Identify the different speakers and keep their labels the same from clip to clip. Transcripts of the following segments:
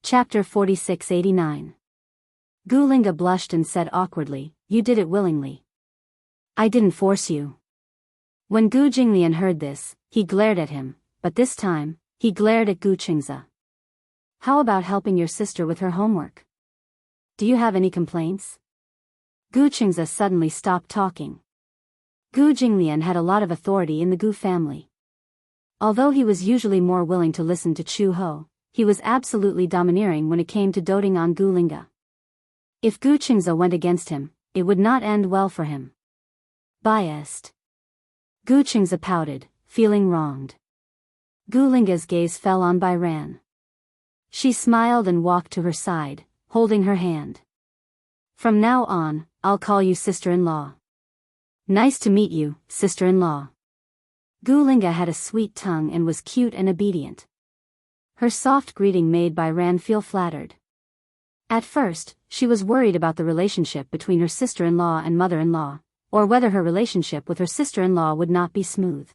Speaker 1: Chapter 4689. Gulinga blushed and said awkwardly, "You did it willingly. I didn't force you." When Gu Jinglian heard this, he glared at him, but this time, he glared at Gu Qingzi. "How about helping your sister with her homework? Do you have any complaints?" Gu Qingzi suddenly stopped talking. Gu Jinglian had a lot of authority in the Gu family. Although he was usually more willing to listen to Chu Ho, he was absolutely domineering when it came to doting on Gu Linga. If Gu Qingzi went against him, it would not end well for him. Biased. Gu Qingzi pouted, feeling wronged. Gu Linga's gaze fell on Bai Ran. She smiled and walked to her side, holding her hand. "From now on, I'll call you sister-in-law." "Nice to meet you, sister-in-law." Gu Linga had a sweet tongue and was cute and obedient. Her soft greeting made Bai Ran feel flattered. At first, she was worried about the relationship between her sister-in-law and mother-in-law, or whether her relationship with her sister-in-law would not be smooth.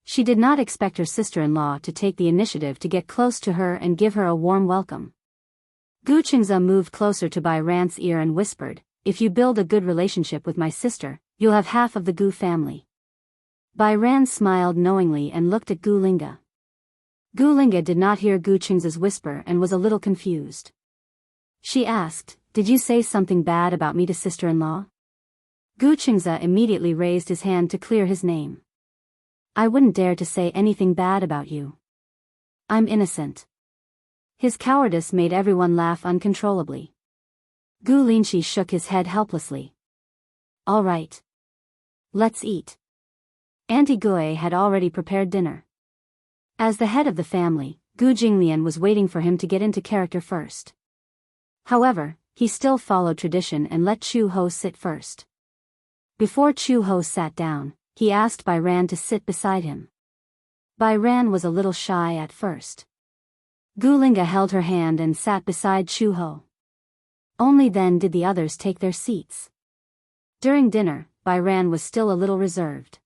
Speaker 1: She did not expect her sister-in-law to take the initiative to get close to her and give her a warm welcome. Gu Qingzi moved closer to Bai Ran's ear and whispered, "If you build a good relationship with my sister, you'll have half of the Gu family." Bai Ran smiled knowingly and looked at Gu Linga. Gu Linga did not hear Gu Qingzi's whisper and was a little confused. She asked, "Did you say something bad about me to sister-in-law?" Gu Qingzi immediately raised his hand to clear his name. "I wouldn't dare to say anything bad about you. I'm innocent." His cowardice made everyone laugh uncontrollably. Gu Linshi shook his head helplessly. "All right. Let's eat." Auntie Gue had already prepared dinner. As the head of the family, Gu Jinglian was waiting for him to get into character first. However, he still followed tradition and let Chu Ho sit first. Before Chu Ho sat down, he asked Bai Ran to sit beside him. Bai Ran was a little shy at first. Gu Linga held her hand and sat beside Chu Ho. Only then did the others take their seats. During dinner, Bai Ran was still a little reserved.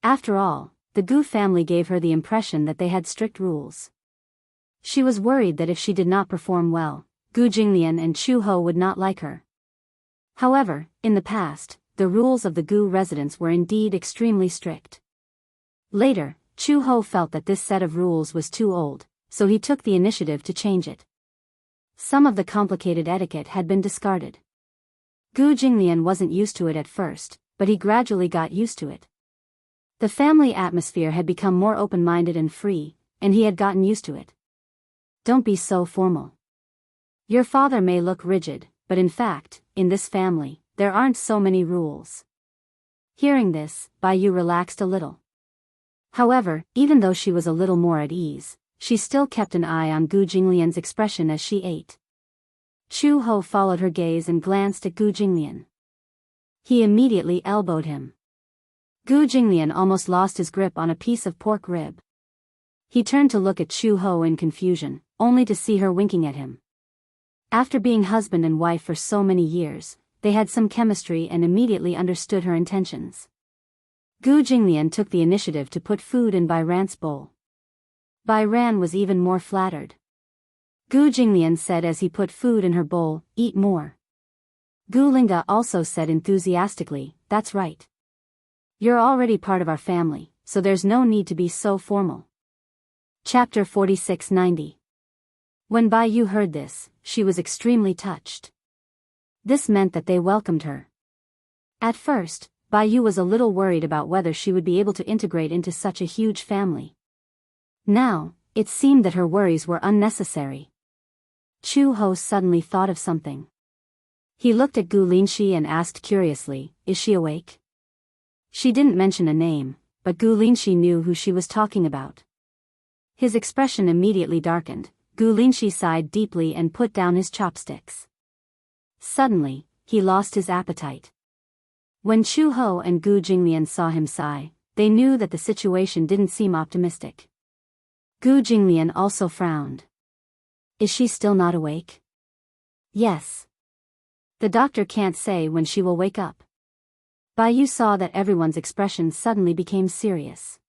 Speaker 1: After all, the Gu family gave her the impression that they had strict rules. She was worried that if she did not perform well, Gu Jinglian and Chu Ho would not like her. However, in the past, the rules of the Gu residence were indeed extremely strict. Later, Chu Ho felt that this set of rules was too old, so he took the initiative to change it. Some of the complicated etiquette had been discarded. Gu Jinglian wasn't used to it at first, but he gradually got used to it. The family atmosphere had become more open-minded and free, and he had gotten used to it. "Don't be so formal. Your father may look rigid, but in fact, in this family, there aren't so many rules." Hearing this, Bai Yu relaxed a little. However, even though she was a little more at ease, she still kept an eye on Gu Jinglian's expression as she ate. Chu Ho followed her gaze and glanced at Gu Jinglian. He immediately elbowed him. Gu Jinglian almost lost his grip on a piece of pork rib. He turned to look at Chu Ho in confusion, only to see her winking at him. After being husband and wife for so many years, they had some chemistry and immediately understood her intentions. Gu Jinglian took the initiative to put food in Bai Ran's bowl. Bai Ran was even more flattered. Gu Jinglian said as he put food in her bowl, "Eat more." Gu Linga also said enthusiastically, "That's right. You're already part of our family, so there's no need to be so formal." Chapter 4690. When Bai Yu heard this, she was extremely touched. This meant that they welcomed her. At first, Bai Yu was a little worried about whether she would be able to integrate into such a huge family. Now, it seemed that her worries were unnecessary. Chu Ho suddenly thought of something. He looked at Gu Linshi and asked curiously, "Is she awake?" She didn't mention a name, but Gu Linshi knew who she was talking about. His expression immediately darkened. Gu Linshi sighed deeply and put down his chopsticks. Suddenly, he lost his appetite. When Chu Ho and Gu Jinglian saw him sigh, they knew that the situation didn't seem optimistic. Gu Jinglian also frowned. "Is she still not awake?" "Yes. The doctor can't say when she will wake up." Bai Yu saw that everyone's expressions suddenly became serious.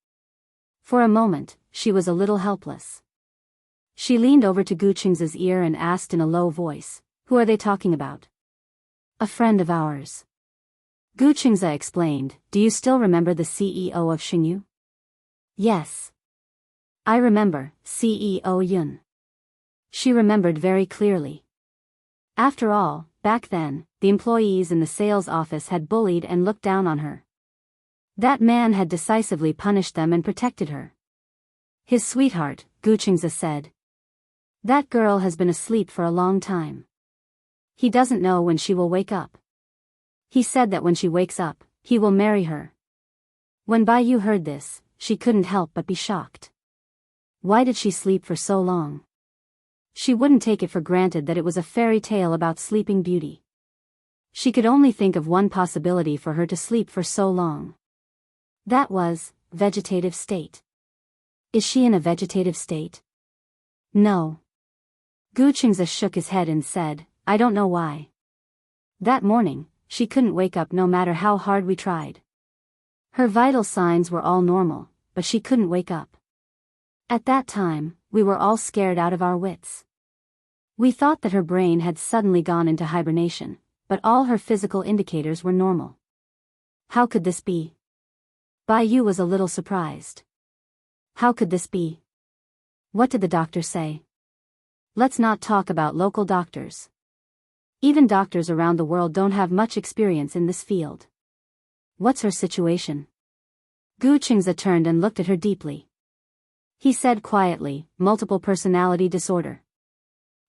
Speaker 1: For a moment, she was a little helpless. She leaned over to Gu Qing's ear and asked in a low voice, "Who are they talking about?" "A friend of ours." Gu Xianxia explained, "Do you still remember the CEO of Xingyu?" "Yes. I remember, CEO Yun." She remembered very clearly. After all, back then, the employees in the sales office had bullied and looked down on her. That man had decisively punished them and protected her. "His sweetheart," Gu Qingxia said. "That girl has been asleep for a long time. He doesn't know when she will wake up. He said that when she wakes up, he will marry her." When Bai Yu heard this, she couldn't help but be shocked. Why did she sleep for so long? She wouldn't take it for granted that it was a fairy tale about Sleeping Beauty. She could only think of one possibility for her to sleep for so long. That was, vegetative state. Is she in a vegetative state? No. Gu Qingxia shook his head and said, "I don't know why. That morning, she couldn't wake up no matter how hard we tried. Her vital signs were all normal, but she couldn't wake up. At that time, we were all scared out of our wits. We thought that her brain had suddenly gone into hibernation, but all her physical indicators were normal. How could this be?" Bai Yu was a little surprised. How could this be? What did the doctor say? Let's not talk about local doctors. Even doctors around the world don't have much experience in this field. What's her situation? Gu Qingxia turned and looked at her deeply. He said quietly, "Multiple personality disorder."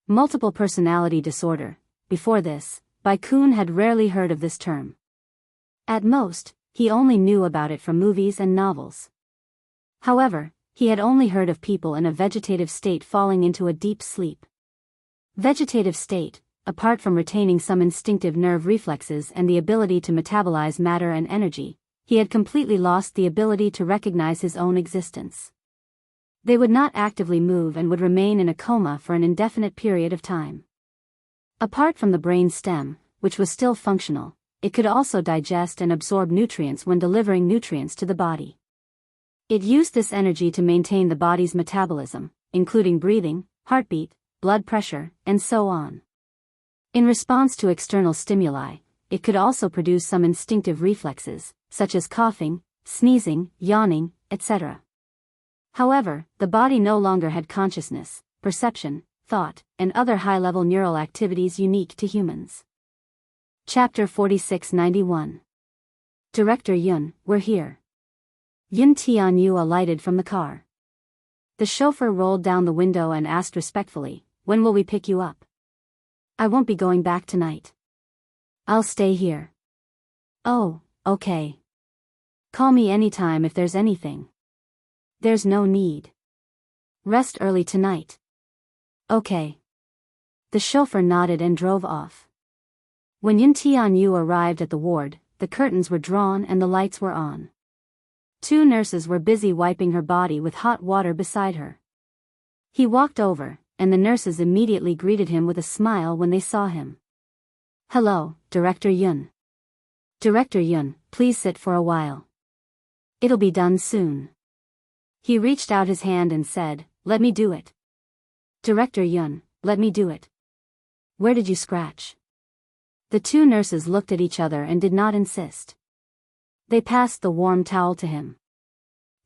Speaker 1: Multiple personality disorder. Before this, Bai Kun had rarely heard of this term. At most, he only knew about it from movies and novels. However, he had only heard of people in a vegetative state falling into a deep sleep. Vegetative state, apart from retaining some instinctive nerve reflexes and the ability to metabolize matter and energy, he had completely lost the ability to recognize his own existence. They would not actively move and would remain in a coma for an indefinite period of time. Apart from the brain stem, which was still functional, it could also digest and absorb nutrients when delivering nutrients to the body. It used this energy to maintain the body's metabolism, including breathing, heartbeat, blood pressure, and so on. In response to external stimuli, it could also produce some instinctive reflexes, such as coughing, sneezing, yawning, etc. However, the body no longer had consciousness, perception, thought, and other high-level neural activities unique to humans. Chapter 4691. Director Yun, we're here. Yun Tianyu alighted from the car. The chauffeur rolled down the window and asked respectfully, "When will we pick you up?" "I won't be going back tonight. I'll stay here." "Oh, okay. Call me anytime if there's anything." "There's no need. Rest early tonight." "Okay." The chauffeur nodded and drove off. When Yun Tianyu arrived at the ward, the curtains were drawn and the lights were on. 2 nurses were busy wiping her body with hot water beside her. He walked over, and the nurses immediately greeted him with a smile when they saw him. "Hello, Director Yun." "Director Yun, please sit for a while. It'll be done soon." He reached out his hand and said, "Let me do it." "Director Yun, let me do it." "Where did you scratch?" The 2 nurses looked at each other and did not insist. They passed the warm towel to him.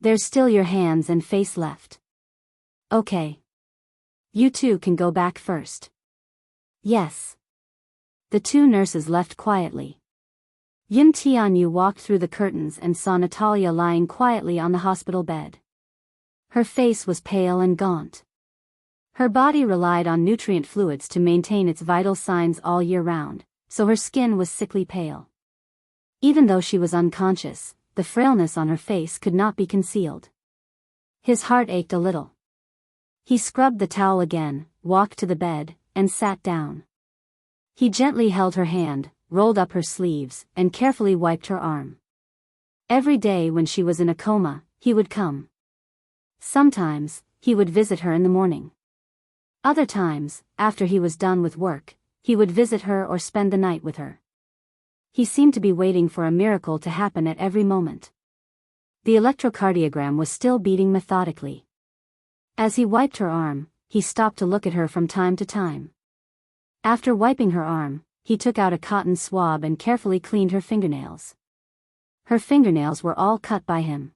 Speaker 1: "There's still your hands and face left." "Okay. You 2 can go back first." "Yes." The 2 nurses left quietly. Yun Tianyu walked through the curtains and saw Natalia lying quietly on the hospital bed. Her face was pale and gaunt. Her body relied on nutrient fluids to maintain its vital signs all year round, so her skin was sickly pale. Even though she was unconscious, the frailness on her face could not be concealed. His heart ached a little. He scrubbed the towel again, walked to the bed, and sat down. He gently held her hand, rolled up her sleeves, and carefully wiped her arm. Every day when she was in a coma, he would come. Sometimes, he would visit her in the morning. Other times, after he was done with work, he would visit her or spend the night with her. He seemed to be waiting for a miracle to happen at every moment. The electrocardiogram was still beating methodically. As he wiped her arm, he stopped to look at her from time to time. After wiping her arm, he took out a cotton swab and carefully cleaned her fingernails. Her fingernails were all cut by him.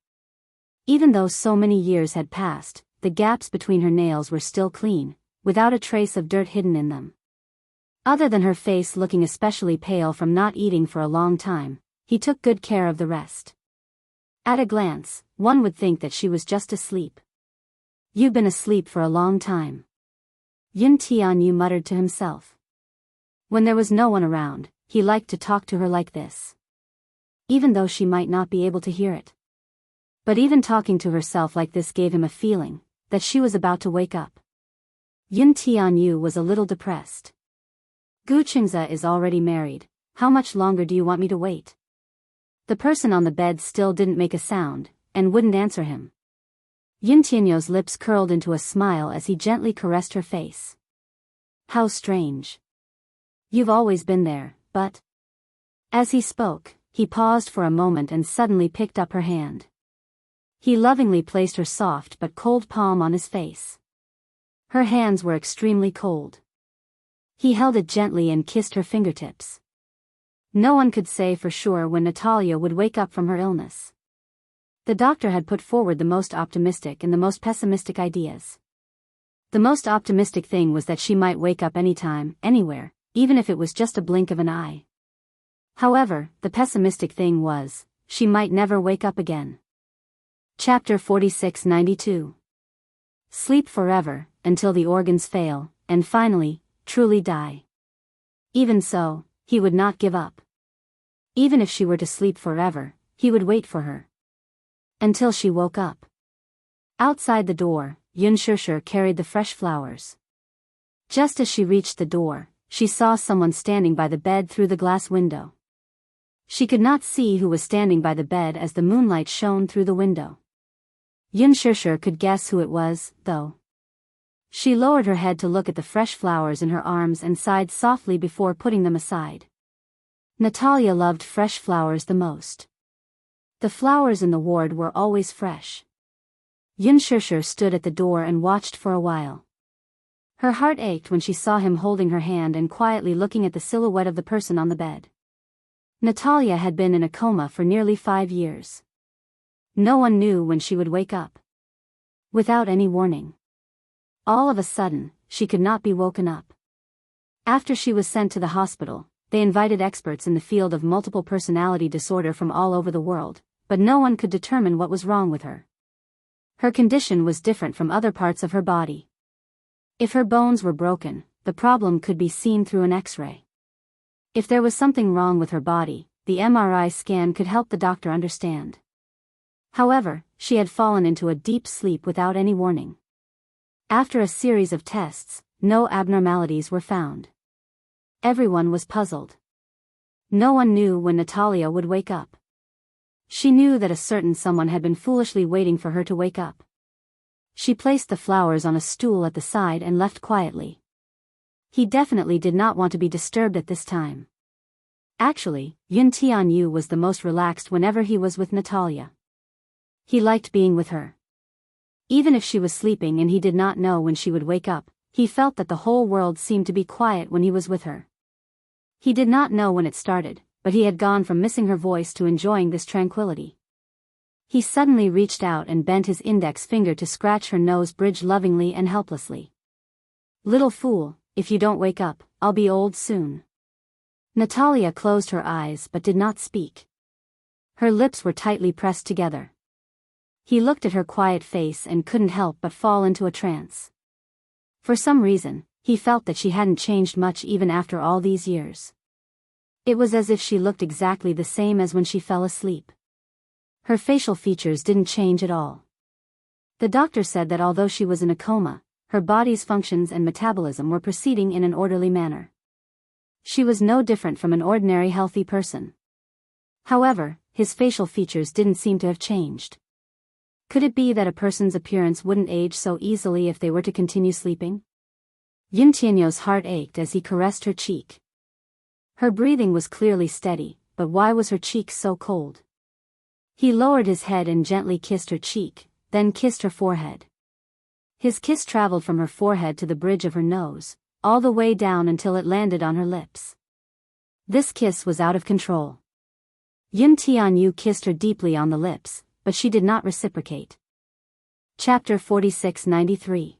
Speaker 1: Even though so many years had passed, the gaps between her nails were still clean, without a trace of dirt hidden in them. Other than her face looking especially pale from not eating for a long time, he took good care of the rest. At a glance, one would think that she was just asleep. "You've been asleep for a long time," Yin Tianyu muttered to himself. When there was no one around, he liked to talk to her like this. Even though she might not be able to hear it. But even talking to herself like this gave him a feeling that she was about to wake up. Yin Tianyu was a little depressed. "Gu Qingze is already married. How much longer do you want me to wait?" The person on the bed still didn't make a sound, and wouldn't answer him. Yin Tianyu's lips curled into a smile as he gently caressed her face. "How strange. You've always been there, but..." As he spoke, he paused for a moment and suddenly picked up her hand. He lovingly placed her soft but cold palm on his face. Her hands were extremely cold. He held it gently and kissed her fingertips. No one could say for sure when Natalia would wake up from her illness. The doctor had put forward the most optimistic and the most pessimistic ideas. The most optimistic thing was that she might wake up anytime, anywhere, even if it was just a blink of an eye. However, the pessimistic thing was, she might never wake up again. Chapter 4692. Sleep forever, until the organs fail, and finally, truly die. Even so, he would not give up. Even if she were to sleep forever, he would wait for her. Until she woke up. Outside the door, Yun Shishir carried the fresh flowers. Just as she reached the door, she saw someone standing by the bed through the glass window. She could not see who was standing by the bed as the moonlight shone through the window. Yun Shishir could guess who it was, though. She lowered her head to look at the fresh flowers in her arms and sighed softly before putting them aside. Natalia loved fresh flowers the most. The flowers in the ward were always fresh. Yun Shishir stood at the door and watched for a while. Her heart ached when she saw him holding her hand and quietly looking at the silhouette of the person on the bed. Natalia had been in a coma for nearly 5 years. No one knew when she would wake up. Without any warning. All of a sudden, she could not be woken up. After she was sent to the hospital, they invited experts in the field of multiple personality disorder from all over the world, but no one could determine what was wrong with her. Her condition was different from other parts of her body. If her bones were broken, the problem could be seen through an X-ray. If there was something wrong with her body, the MRI scan could help the doctor understand. However, she had fallen into a deep sleep without any warning. After a series of tests, no abnormalities were found. Everyone was puzzled. No one knew when Natalia would wake up. She knew that a certain someone had been foolishly waiting for her to wake up. She placed the flowers on a stool at the side and left quietly. He definitely did not want to be disturbed at this time. Actually, Yun Tianyu was the most relaxed whenever he was with Natalia. He liked being with her. Even if she was sleeping and he did not know when she would wake up, he felt that the whole world seemed to be quiet when he was with her. He did not know when it started, but he had gone from missing her voice to enjoying this tranquility. He suddenly reached out and bent his index finger to scratch her nose bridge lovingly and helplessly. "Little fool, if you don't wake up, I'll be old soon." Natalia closed her eyes but did not speak. Her lips were tightly pressed together. He looked at her quiet face and couldn't help but fall into a trance. For some reason, he felt that she hadn't changed much even after all these years. It was as if she looked exactly the same as when she fell asleep. Her facial features didn't change at all. The doctor said that although she was in a coma, her body's functions and metabolism were proceeding in an orderly manner. She was no different from an ordinary healthy person. However, his facial features didn't seem to have changed. Could it be that a person's appearance wouldn't age so easily if they were to continue sleeping? Yin Tianyu's heart ached as he caressed her cheek. Her breathing was clearly steady, but why was her cheek so cold? He lowered his head and gently kissed her cheek, then kissed her forehead. His kiss traveled from her forehead to the bridge of her nose, all the way down until it landed on her lips. This kiss was out of control. Yin Tianyu kissed her deeply on the lips, but she did not reciprocate. Chapter 4693.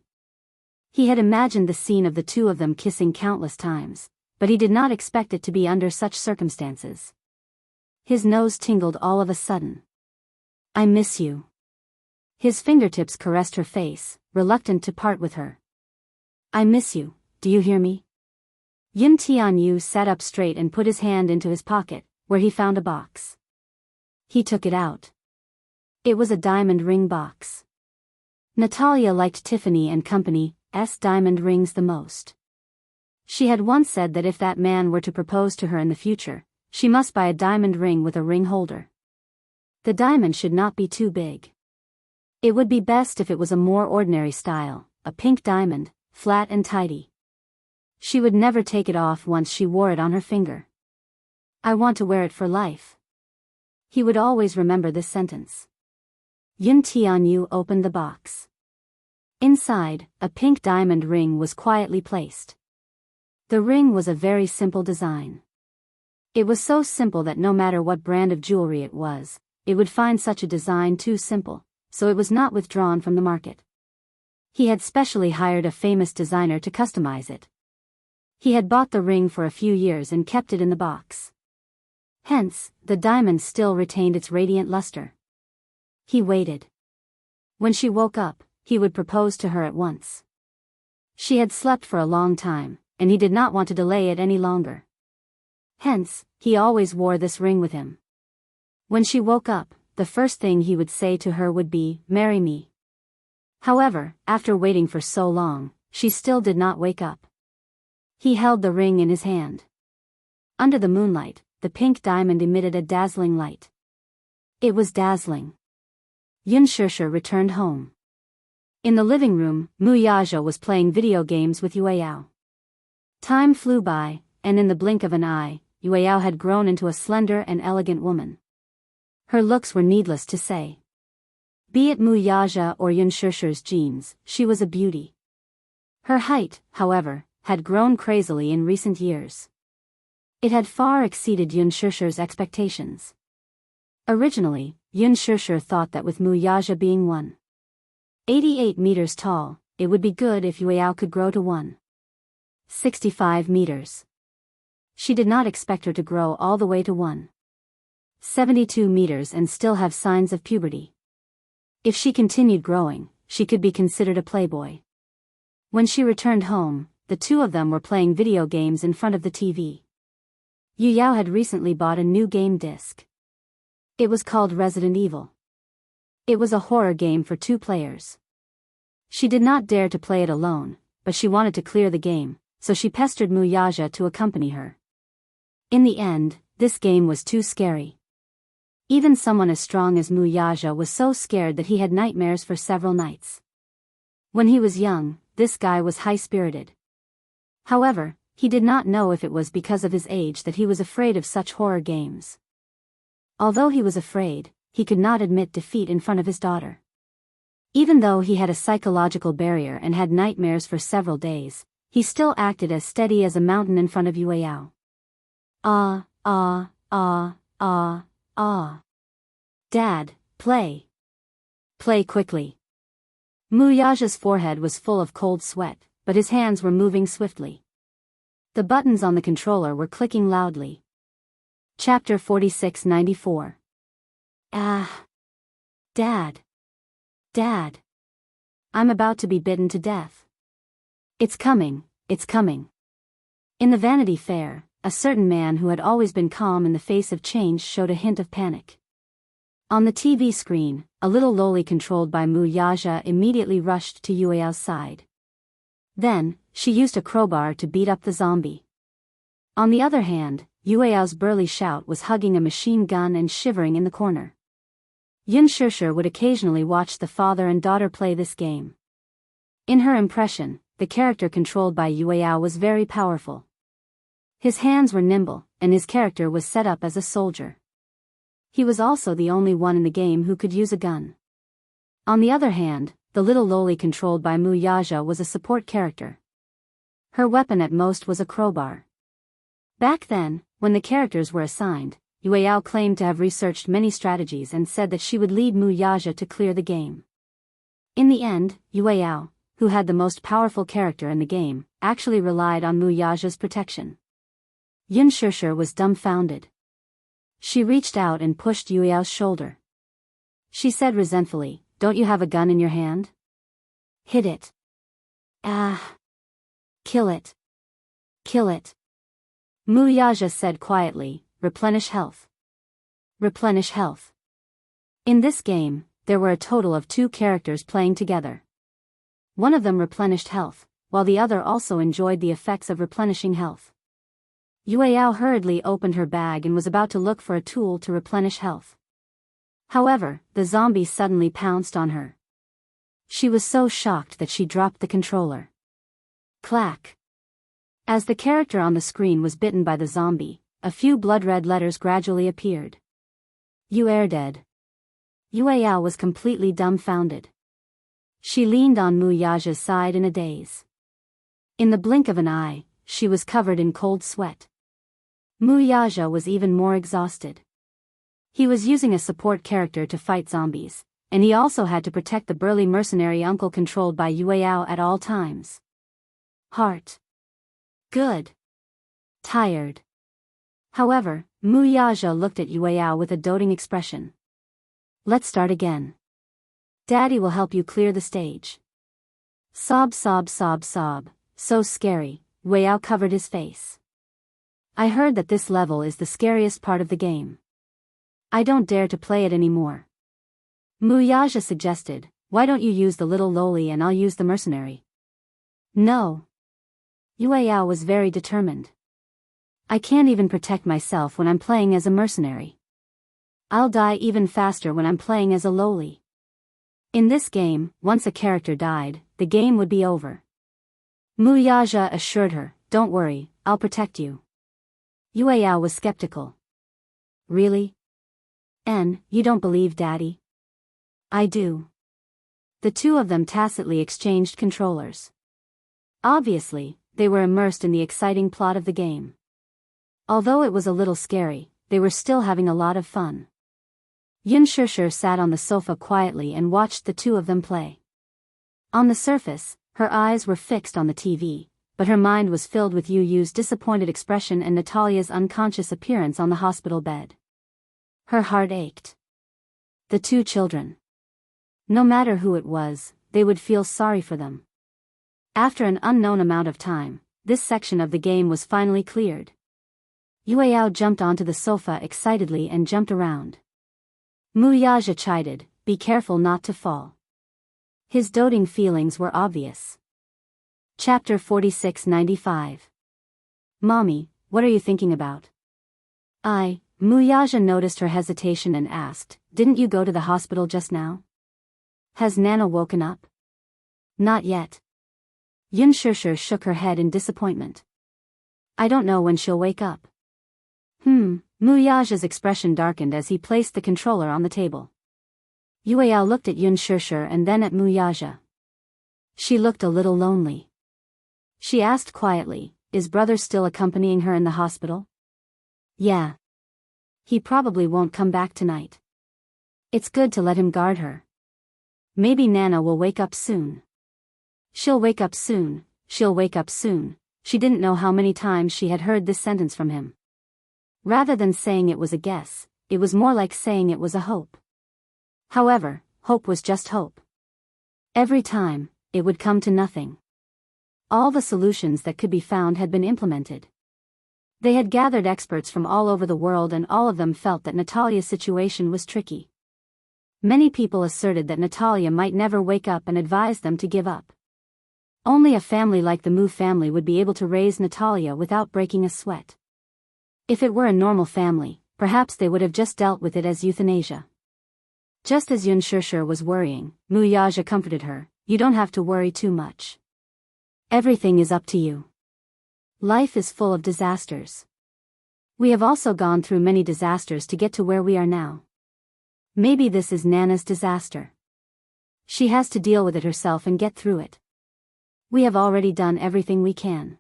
Speaker 1: He had imagined the scene of the two of them kissing countless times, but he did not expect it to be under such circumstances. His nose tingled all of a sudden. I miss you. His fingertips caressed her face, reluctant to part with her. I miss you, do you hear me? Yin Tianyu sat up straight and put his hand into his pocket, where he found a box. He took it out. It was a diamond ring box. Natalia liked Tiffany & Company's diamond rings the most. She had once said that if that man were to propose to her in the future, she must buy a diamond ring with a ring holder. The diamond should not be too big. It would be best if it was a more ordinary style, a pink diamond, flat and tidy. She would never take it off once she wore it on her finger. I want to wear it for life. He would always remember this sentence. Yin Tianyu opened the box. Inside, a pink diamond ring was quietly placed. The ring was a very simple design. It was so simple that no matter what brand of jewelry it was, it would find such a design too simple, so it was not withdrawn from the market. He had specially hired a famous designer to customize it. He had bought the ring for a few years and kept it in the box. Hence, the diamond still retained its radiant luster. He waited. When she woke up, he would propose to her at once. She had slept for a long time, and he did not want to delay it any longer. Hence, he always wore this ring with him. When she woke up, the first thing he would say to her would be, "Marry me." However, after waiting for so long, she still did not wake up. He held the ring in his hand. Under the moonlight, the pink diamond emitted a dazzling light. It was dazzling. Yin Xianxia returned home. In the living room, Wuxia was playing video games with Yueyao. Time flew by, and in the blink of an eye, Yueyao had grown into a slender and elegant woman. Her looks were needless to say. Be it Wuxia or Yin Xianxia's genes, she was a beauty. Her height, however, had grown crazily in recent years. It had far exceeded Yin Xianxia's expectations. Originally, Yin Xianxia thought that with Wuxia being 1.88 meters tall, it would be good if Yueyao could grow to 1.65 meters. She did not expect her to grow all the way to 1.72 meters and still have signs of puberty. If she continued growing, she could be considered a playboy. When she returned home, the two of them were playing video games in front of the TV. Yueyao had recently bought a new game disc. It was called Resident Evil. It was a horror game for 2 players. She did not dare to play it alone, but she wanted to clear the game, so she pestered Wuxia to accompany her. In the end, this game was too scary. Even someone as strong as Wuxia was so scared that he had nightmares for several nights. When he was young, this guy was high-spirited. However, he did not know if it was because of his age that he was afraid of such horror games. Although he was afraid, he could not admit defeat in front of his daughter. Even though he had a psychological barrier and had nightmares for several days, he still acted as steady as a mountain in front of Yueyao. Ah, ah, ah, ah, ah. Dad, play. Play quickly. Wuxia's forehead was full of cold sweat, but his hands were moving swiftly. The buttons on the controller were clicking loudly. Chapter 4694. Ah. Dad. Dad. I'm about to be bitten to death. It's coming, it's coming. In the Vanity Fair, a certain man who had always been calm in the face of change showed a hint of panic. On the TV screen, a little loli controlled by Wuxia immediately rushed to Yueyao's side. Then, she used a crowbar to beat up the zombie. On the other hand, Yueyao's burly shout was hugging a machine gun and shivering in the corner. Yin Xianxia would occasionally watch the father and daughter play this game. In her impression, the character controlled by Yueyao was very powerful. His hands were nimble, and his character was set up as a soldier. He was also the only one in the game who could use a gun. On the other hand, the little loli controlled by Wuxia was a support character. Her weapon at most was a crowbar. Back then, when the characters were assigned, Yueyao claimed to have researched many strategies and said that she would lead Wuxia to clear the game. In the end, Yueyao, who had the most powerful character in the game, actually relied on Wuxia's protection. Xianxia was dumbfounded. She reached out and pushed Yueyao's shoulder. She said resentfully, "Don't you have a gun in your hand? Hit it. Ah. Kill it. Kill it." Wuxia said quietly, "Replenish health. Replenish health." In this game, there were a total of 2 characters playing together. One of them replenished health, while the other also enjoyed the effects of replenishing health. Yueyao hurriedly opened her bag and was about to look for a tool to replenish health. However, the zombie suddenly pounced on her. She was so shocked that she dropped the controller. Clack. As the character on the screen was bitten by the zombie, a few blood-red letters gradually appeared. "You are dead." Yueyao was completely dumbfounded. She leaned on Wuxia's side in a daze. In the blink of an eye, she was covered in cold sweat. Wuxia was even more exhausted. He was using a support character to fight zombies, and he also had to protect the burly mercenary uncle controlled by Yueyao at all times. Heart. Good. Tired. However, Wuxia looked at Yueyao with a doting expression. "Let's start again. Daddy will help you clear the stage." Sob, sob, sob, sob. So scary. Yueyao covered his face. "I heard that this level is the scariest part of the game. I don't dare to play it anymore." Wuxia suggested, "Why don't you use the little loli and I'll use the mercenary?" "No." Yueyao was very determined. "I can't even protect myself when I'm playing as a mercenary. I'll die even faster when I'm playing as a loli. In this game, once a character died, the game would be over." Wuxia assured her, "Don't worry, I'll protect you." Yueyao was skeptical. "Really? You don't believe Daddy?" "I do." The 2 of them tacitly exchanged controllers. Obviously, they were immersed in the exciting plot of the game. Although it was a little scary, they were still having a lot of fun. Xianxia sat on the sofa quietly and watched the 2 of them play. On the surface, her eyes were fixed on the TV, but her mind was filled with Yu's disappointed expression and Natalia's unconscious appearance on the hospital bed. Her heart ached. The 2 children. No matter who it was, they would feel sorry for them. After an unknown amount of time, this section of the game was finally cleared. Yueyao jumped onto the sofa excitedly and jumped around. Wuxia chided, "Be careful not to fall." His doting feelings were obvious. Chapter 4695. "Mommy, what are you thinking about?" Wuxia noticed her hesitation and asked, "Didn't you go to the hospital just now? Has Nana woken up?" "Not yet." Xianxia shook her head in disappointment. "I don't know when she'll wake up." Wuxia's expression darkened as he placed the controller on the table. Yueyao looked at Xianxia and then at Wuxia. She looked a little lonely. She asked quietly, "Is brother still accompanying her in the hospital?" "Yeah. He probably won't come back tonight. It's good to let him guard her. Maybe Nana will wake up soon." "She'll wake up soon, she'll wake up soon." She didn't know how many times she had heard this sentence from him. Rather than saying it was a guess, it was more like saying it was a hope. However, hope was just hope. Every time, it would come to nothing. All the solutions that could be found had been implemented. They had gathered experts from all over the world and all of them felt that Natalia's situation was tricky. Many people asserted that Natalia might never wake up and advised them to give up. Only a family like the Mu family would be able to raise Natalia without breaking a sweat. If it were a normal family, perhaps they would have just dealt with it as euthanasia. Just as Xianxia was worrying, Wuxia comforted her, "You don't have to worry too much. Everything is up to you. Life is full of disasters. We have also gone through many disasters to get to where we are now. Maybe this is Nana's disaster." She has to deal with it herself and get through it. We have already done everything we can.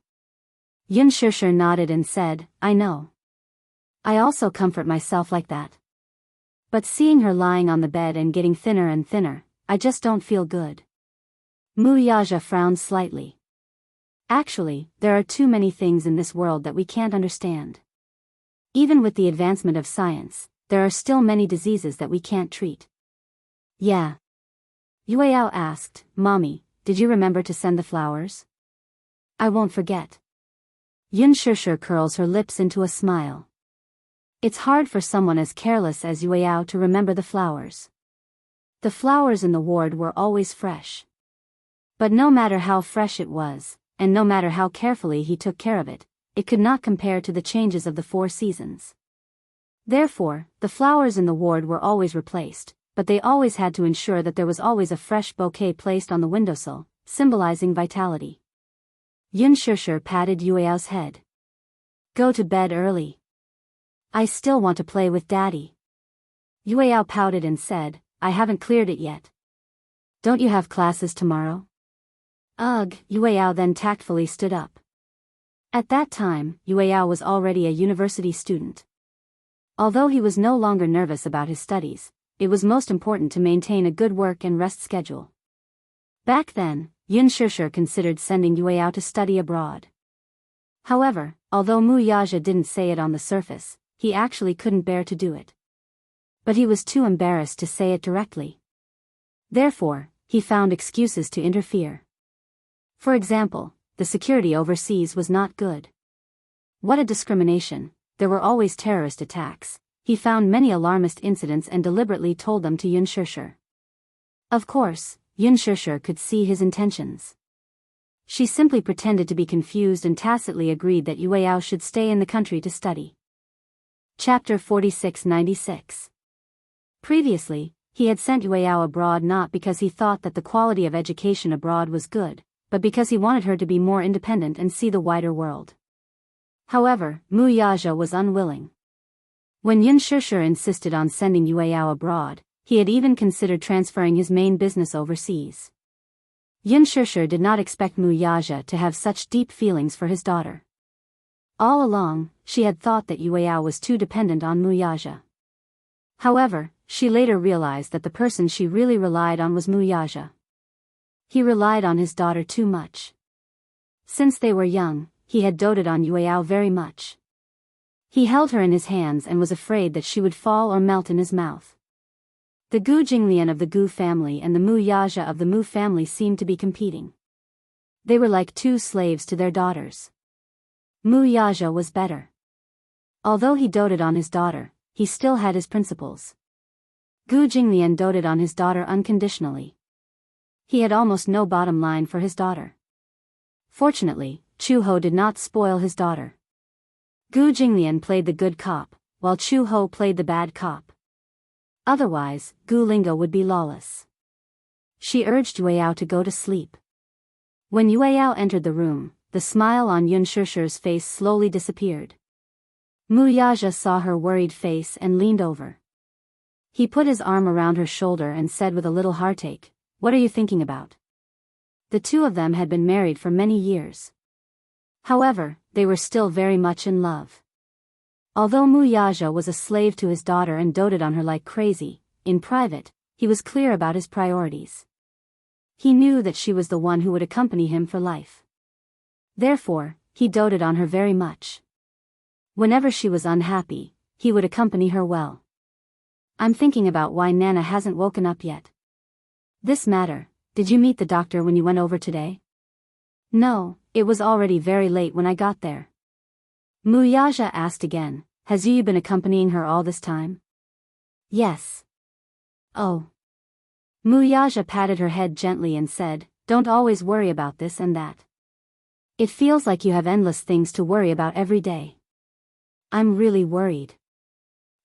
Speaker 1: Xianxia nodded and said, I know. I also comfort myself like that. But seeing her lying on the bed and getting thinner and thinner, I just don't feel good. Wuxia frowned slightly. Actually, there are too many things in this world that we can't understand. Even with the advancement of science, there are still many diseases that we can't treat. Yeah. Yueyao asked, Mommy, did you remember to send the flowers? I won't forget. Xianxia curls her lips into a smile. It's hard for someone as careless as Yueyao to remember the flowers. The flowers in the ward were always fresh. But no matter how fresh it was, and no matter how carefully he took care of it, it could not compare to the changes of the 4 seasons. Therefore, the flowers in the ward were always replaced, but they always had to ensure that there was always a fresh bouquet placed on the windowsill, symbolizing vitality. Xianxia patted Yueyao's head. Go to bed early. I still want to play with Daddy. Yueyao pouted and said, I haven't cleared it yet. Don't you have classes tomorrow? Ugh, Yueyao then tactfully stood up. At that time, Yueyao was already a university student. Although he was no longer nervous about his studies, it was most important to maintain a good work and rest schedule. Back then, Xianxia considered sending Yueyao to study abroad. However, although Wuxia didn't say it on the surface, he actually couldn't bear to do it. But he was too embarrassed to say it directly. Therefore, he found excuses to interfere. For example, the security overseas was not good. What a discrimination, there were always terrorist attacks. He found many alarmist incidents and deliberately told them to Xianxia. Of course, Xianxia could see his intentions. She simply pretended to be confused and tacitly agreed that Yueyao should stay in the country to study. Chapter 4696. Previously, he had sent Yueyao abroad not because he thought that the quality of education abroad was good, but because he wanted her to be more independent and see the wider world. However, Wuxia was unwilling. When Xianxia insisted on sending Yueyao abroad, he had even considered transferring his main business overseas. Xianxia did not expect Wuxia to have such deep feelings for his daughter. All along, she had thought that Yueyao was too dependent on Wuxia. However, she later realized that the person she really relied on was Wuxia. He relied on his daughter too much. Since they were young, he had doted on Yueyao very much. He held her in his hands and was afraid that she would fall or melt in his mouth. The Gu Jinglian of the Gu family and the Wuxia of the Mu family seemed to be competing. They were like 2 slaves to their daughters. Wuxia was better. Although he doted on his daughter, he still had his principles. Gu Jinglian doted on his daughter unconditionally. He had almost no bottom line for his daughter. Fortunately, Chu Ho did not spoil his daughter. Gu Jinglian played the good cop, while Chu Ho played the bad cop. Otherwise, Gu Linga would be lawless. She urged Yueyao to go to sleep. When Yueyao entered the room, the smile on Xianxia's face slowly disappeared. Wuxia saw her worried face and leaned over. He put his arm around her shoulder and said with a little heartache, What are you thinking about? The 2 of them had been married for many years. However, they were still very much in love. Although Wuxia was a slave to his daughter and doted on her like crazy, in private, he was clear about his priorities. He knew that she was the one who would accompany him for life. Therefore, he doted on her very much. Whenever she was unhappy, he would accompany her well. I'm thinking about why Nana hasn't woken up yet. This matter, did you meet the doctor when you went over today? No, it was already very late when I got there. Wuxia asked again, has Yu been accompanying her all this time? Yes. Oh. Wuxia patted her head gently and said, Don't always worry about this and that. It feels like you have endless things to worry about every day. I'm really worried.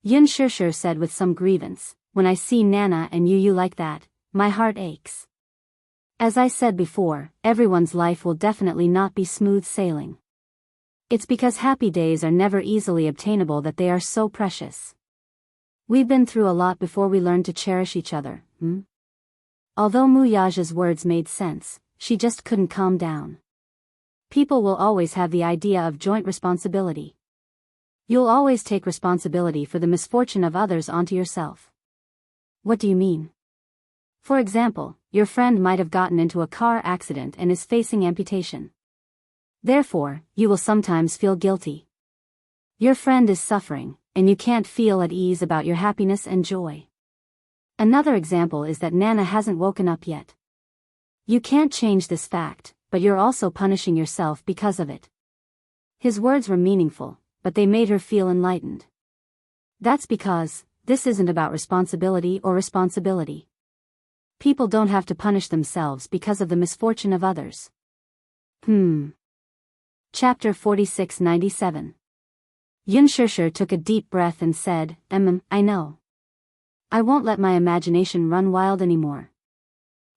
Speaker 1: Xianxia said with some grievance, When I see Nana and Yu like that, my heart aches. As I said before, everyone's life will definitely not be smooth sailing. It's because happy days are never easily obtainable that they are so precious. We've been through a lot before we learned to cherish each other, Although Muyaja's words made sense, she just couldn't calm down. People will always have the idea of joint responsibility. You'll always take responsibility for the misfortune of others onto yourself. What do you mean? For example, your friend might have gotten into a car accident and is facing amputation. Therefore, you will sometimes feel guilty. Your friend is suffering, and you can't feel at ease about your happiness and joy. Another example is that Nana hasn't woken up yet. You can't change this fact, but you're also punishing yourself because of it. His words were meaningful, but they made her feel enlightened. That's because, this isn't about responsibility or responsibility. People don't have to punish themselves because of the misfortune of others. Chapter 4697. Xianxia took a deep breath and said, I know. I won't let my imagination run wild anymore.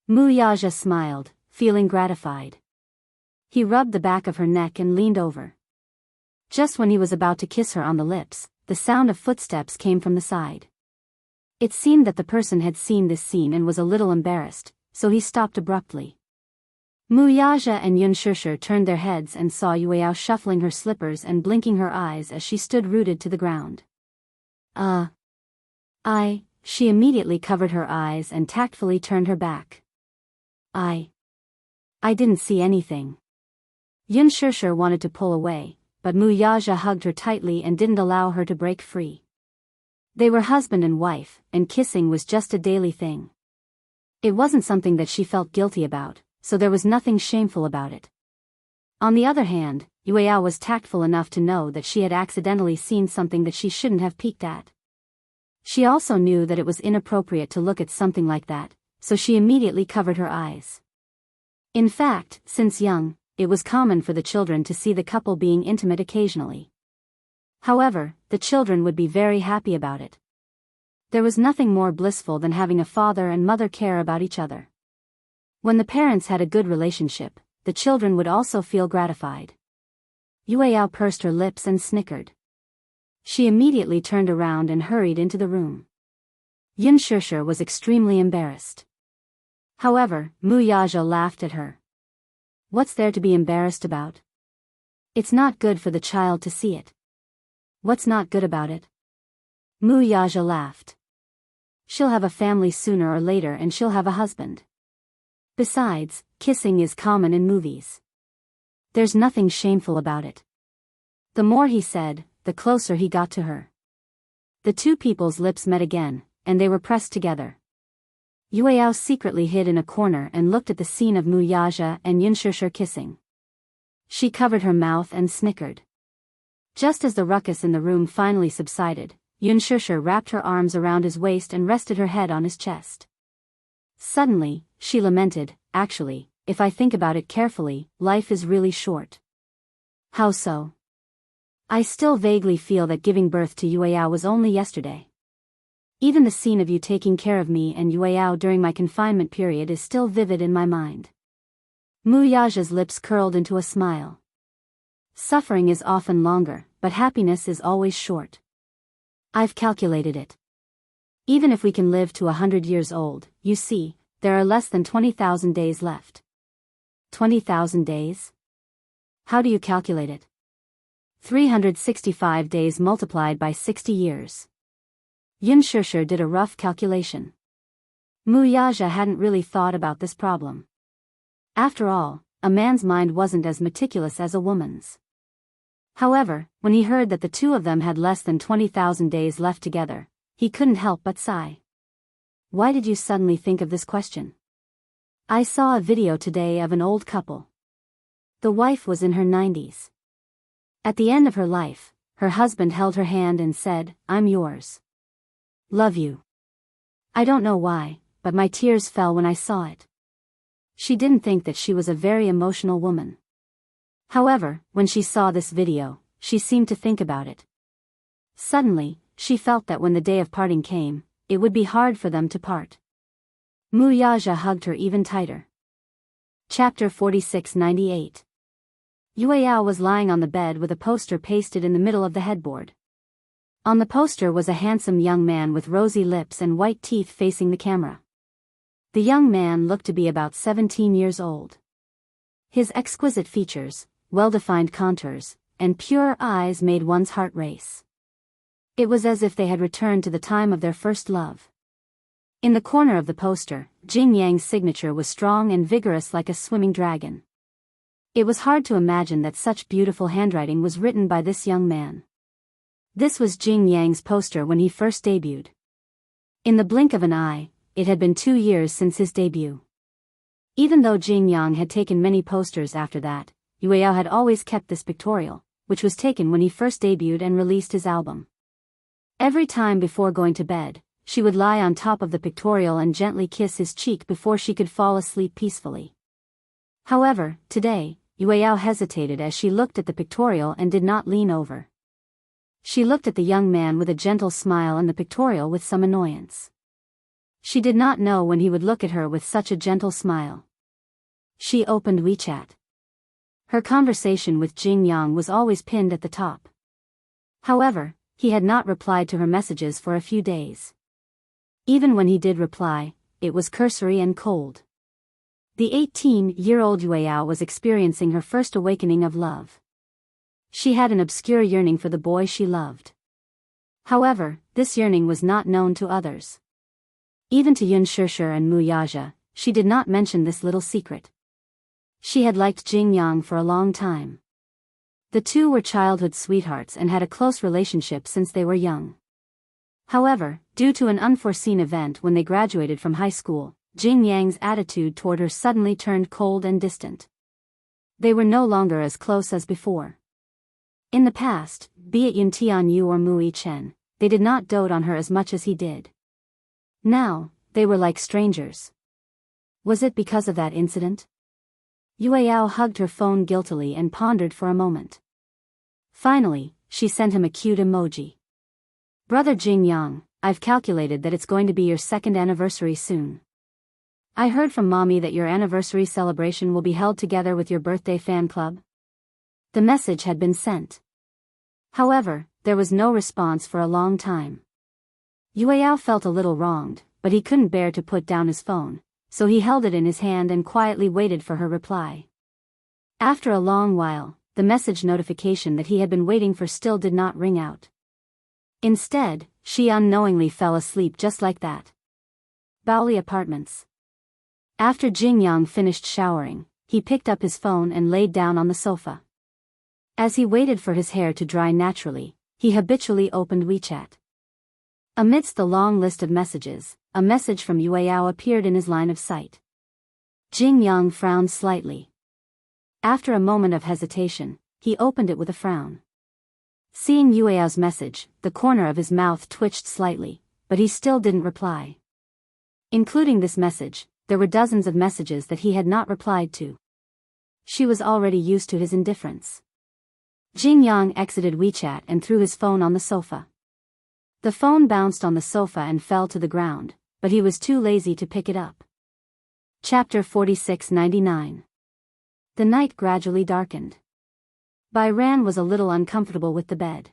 Speaker 1: Muyaja smiled, feeling gratified. He rubbed the back of her neck and leaned over. Just when he was about to kiss her on the lips, the sound of footsteps came from the side. It seemed that the person had seen this scene and was a little embarrassed, so he stopped abruptly. Muyaja and Xianxia turned their heads and saw Yueyao shuffling her slippers and blinking her eyes as she stood rooted to the ground. She immediately covered her eyes and tactfully turned her back. I didn't see anything. Xianxia wanted to pull away, but Muyaja hugged her tightly and didn't allow her to break free. They were husband and wife, and kissing was just a daily thing. It wasn't something that she felt guilty about, so there was nothing shameful about it. On the other hand, Yueyao was tactful enough to know that she had accidentally seen something that she shouldn't have peeked at. She also knew that it was inappropriate to look at something like that, so she immediately covered her eyes. In fact, since young, it was common for the children to see the couple being intimate occasionally. However, the children would be very happy about it. There was nothing more blissful than having a father and mother care about each other. When the parents had a good relationship, the children would also feel gratified. Yueyao pursed her lips and snickered. She immediately turned around and hurried into the room. Xianxia was extremely embarrassed. However, Muyaja laughed at her. What's there to be embarrassed about? It's not good for the child to see it. What's not good about it? Muyaja laughed. She'll have a family sooner or later and she'll have a husband. Besides, kissing is common in movies. There's nothing shameful about it. The more he said, the closer he got to her. The two people's lips met again, and they were pressed together. Yueyao secretly hid in a corner and looked at the scene of Muyaja and Xianxia kissing. She covered her mouth and snickered. Just as the ruckus in the room finally subsided, Xianxia wrapped her arms around his waist and rested her head on his chest. Suddenly, she lamented, actually, if I think about it carefully, life is really short. How so? I still vaguely feel that giving birth to Yueyao was only yesterday. Even the scene of you taking care of me and Yueyao during my confinement period is still vivid in my mind. Muyaja's lips curled into a smile. Suffering is often longer, but happiness is always short. I've calculated it. Even if we can live to 100 years old, you see, there are less than 20,000 days left. 20,000 days? How do you calculate it? 365 days multiplied by 60 years. Xianxia did a rough calculation. Muyaja hadn't really thought about this problem. After all, a man's mind wasn't as meticulous as a woman's. However, when he heard that the two of them had less than 20,000 days left together, he couldn't help but sigh. Why did you suddenly think of this question? I saw a video today of an old couple. The wife was in her 90s. At the end of her life, her husband held her hand and said, "I'm yours. Love you." I don't know why, but my tears fell when I saw it. She didn't think that she was a very emotional woman. However, when she saw this video, she seemed to think about it. Suddenly, she felt that when the day of parting came, it would be hard for them to part. Muyaja hugged her even tighter. Chapter 4698. Yueyao was lying on the bed with a poster pasted in the middle of the headboard. On the poster was a handsome young man with rosy lips and white teeth facing the camera. The young man looked to be about 17 years old. His exquisite features, well-defined contours, and pure eyes made one's heart race. It was as if they had returned to the time of their first love. In the corner of the poster, Jing Yang's signature was strong and vigorous like a swimming dragon. It was hard to imagine that such beautiful handwriting was written by this young man. This was Jing Yang's poster when he first debuted. In the blink of an eye, it had been 2 years since his debut. Even though Jing Yang had taken many posters after that, Yueyao had always kept this pictorial, which was taken when he first debuted and released his album. Every time before going to bed, she would lie on top of the pictorial and gently kiss his cheek before she could fall asleep peacefully. However, today, Yueyao hesitated as she looked at the pictorial and did not lean over. She looked at the young man with a gentle smile and the pictorial with some annoyance. She did not know when he would look at her with such a gentle smile. She opened WeChat. Her conversation with Jing Yang was always pinned at the top. However, he had not replied to her messages for a few days. Even when he did reply, it was cursory and cold. The 18-year-old Yueyao was experiencing her first awakening of love. She had an obscure yearning for the boy she loved. However, this yearning was not known to others. Even to Yun Shishir and Mu Yaja, she did not mention this little secret. She had liked Jing Yang for a long time. The two were childhood sweethearts and had a close relationship since they were young. However, due to an unforeseen event when they graduated from high school, Jing Yang's attitude toward her suddenly turned cold and distant. They were no longer as close as before. In the past, be it Yun Tianyu or Mu Yichen, they did not dote on her as much as he did. Now, they were like strangers. Was it because of that incident? Yueyao hugged her phone guiltily and pondered for a moment. Finally, she sent him a cute emoji. Brother Jing Yang, I've calculated that it's going to be your 2nd anniversary soon. I heard from Mommy that your anniversary celebration will be held together with your birthday fan club. The message had been sent. However, there was no response for a long time. Yueyao felt a little wronged, but he couldn't bear to put down his phone, so he held it in his hand and quietly waited for her reply. After a long while, the message notification that he had been waiting for still did not ring out. Instead, she unknowingly fell asleep just like that. Baoli Apartments. After Jing Yang finished showering, he picked up his phone and laid down on the sofa. As he waited for his hair to dry naturally, he habitually opened WeChat. Amidst the long list of messages, a message from Yueyao appeared in his line of sight. Jing Yang frowned slightly. After a moment of hesitation, he opened it with a frown. Seeing Yueyao's message, the corner of his mouth twitched slightly, but he still didn't reply. Including this message, there were dozens of messages that he had not replied to. She was already used to his indifference. Jing Yang exited WeChat and threw his phone on the sofa. The phone bounced on the sofa and fell to the ground, but he was too lazy to pick it up. Chapter 4699. The night gradually darkened. Bai Ran was a little uncomfortable with the bed.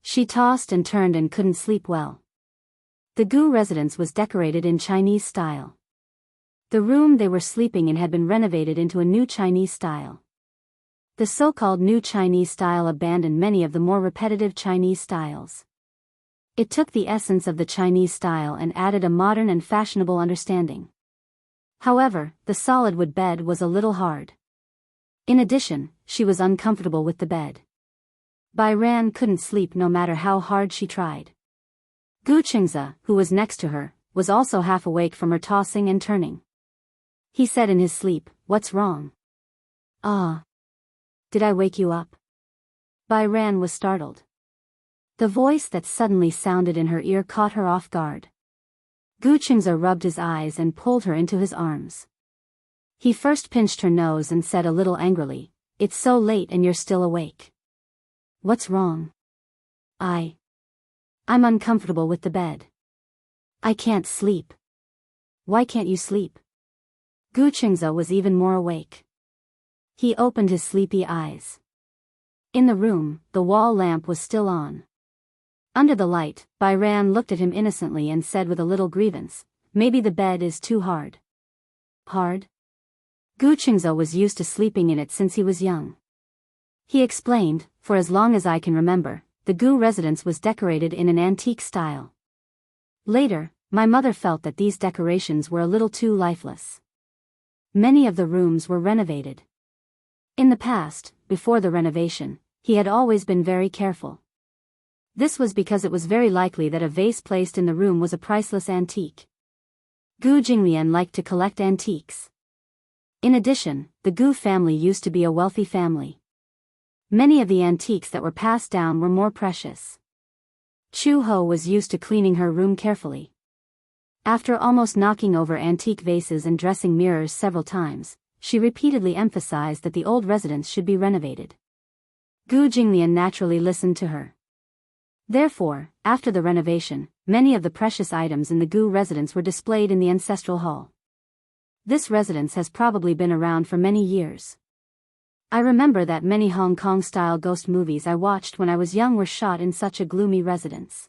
Speaker 1: She tossed and turned and couldn't sleep well. The Gu residence was decorated in Chinese style. The room they were sleeping in had been renovated into a new Chinese style. The so-called new Chinese style abandoned many of the more repetitive Chinese styles. It took the essence of the Chinese style and added a modern and fashionable understanding. However, the solid wood bed was a little hard. In addition, she was uncomfortable with the bed. Bai Ran couldn't sleep no matter how hard she tried. Gu Qingzi, who was next to her, was also half awake from her tossing and turning. He said in his sleep, "What's wrong?" "Ah. Did I wake you up?" Bai Ran was startled. The voice that suddenly sounded in her ear caught her off guard. Gu Qingzi rubbed his eyes and pulled her into his arms. He first pinched her nose and said a little angrily, "It's so late and you're still awake. What's wrong?" I'm uncomfortable with the bed. I can't sleep." "Why can't you sleep?" Gu Qingzi was even more awake. He opened his sleepy eyes. In the room, the wall lamp was still on. Under the light, Bai Ran looked at him innocently and said with a little grievance, maybe the bed is too hard. Hard? Gu Qingze was used to sleeping in it since he was young. He explained, for as long as I can remember, the Gu residence was decorated in an antique style. Later, my mother felt that these decorations were a little too lifeless. Many of the rooms were renovated. In the past, before the renovation, he had always been very careful. This was because it was very likely that a vase placed in the room was a priceless antique. Gu Jinglian liked to collect antiques. In addition, the Gu family used to be a wealthy family. Many of the antiques that were passed down were more precious. Chu Ho was used to cleaning her room carefully. After almost knocking over antique vases and dressing mirrors several times, she repeatedly emphasized that the old residence should be renovated. Gu Jinglian naturally listened to her. Therefore, after the renovation, many of the precious items in the Gu residence were displayed in the ancestral hall. This residence has probably been around for many years. I remember that many Hong Kong-style ghost movies I watched when I was young were shot in such a gloomy residence.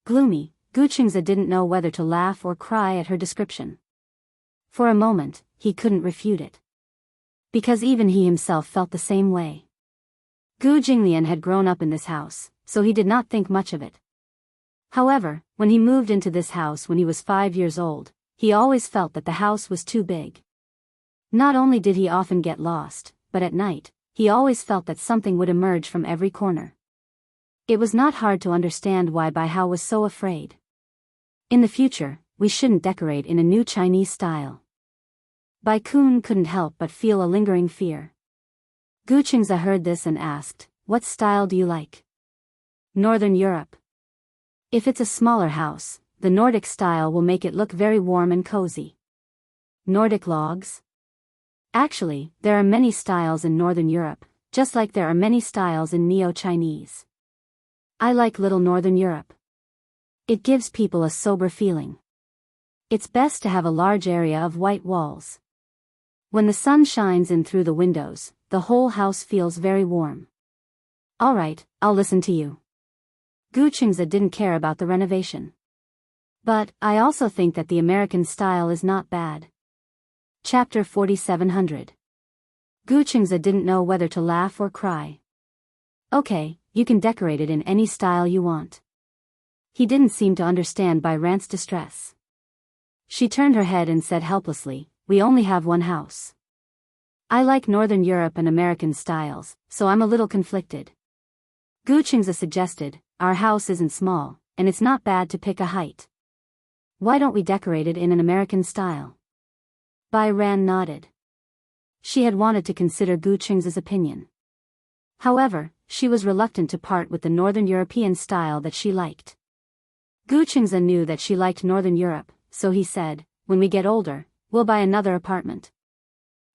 Speaker 1: Gloomy, Gu Qingze didn't know whether to laugh or cry at her description. For a moment, he couldn't refute it. Because even he himself felt the same way. Gu Jinglian had grown up in this house, so he did not think much of it. However, when he moved into this house when he was 5 years old, he always felt that the house was too big. Not only did he often get lost, but at night, he always felt that something would emerge from every corner. It was not hard to understand why Bai Hao was so afraid. In the future, we shouldn't decorate in a new Chinese style. Bai Kun couldn't help but feel a lingering fear. Gu Qingze heard this and asked, "What style do you like?" Northern Europe. If it's a smaller house, the Nordic style will make it look very warm and cozy. Nordic logs? Actually, there are many styles in Northern Europe, just like there are many styles in Neo-Chinese. I like Little Northern Europe. It gives people a sober feeling. It's best to have a large area of white walls. When the sun shines in through the windows, the whole house feels very warm. All right, I'll listen to you. Gu Qingze didn't care about the renovation. But, I also think that the American style is not bad. Chapter 4700. Gu Qingze didn't know whether to laugh or cry. Okay, you can decorate it in any style you want. He didn't seem to understand Bai Ran's distress. She turned her head and said helplessly, "We only have one house. I like Northern Europe and American styles, so I'm a little conflicted." Gu Qingze suggested, "Our house isn't small, and it's not bad to pick a height. Why don't we decorate it in an American style?" Bai Ran nodded. She had wanted to consider Gu Qingze's opinion. However, she was reluctant to part with the Northern European style that she liked. Gu Qingze knew that she liked Northern Europe, so he said, "When we get older, we'll buy another apartment.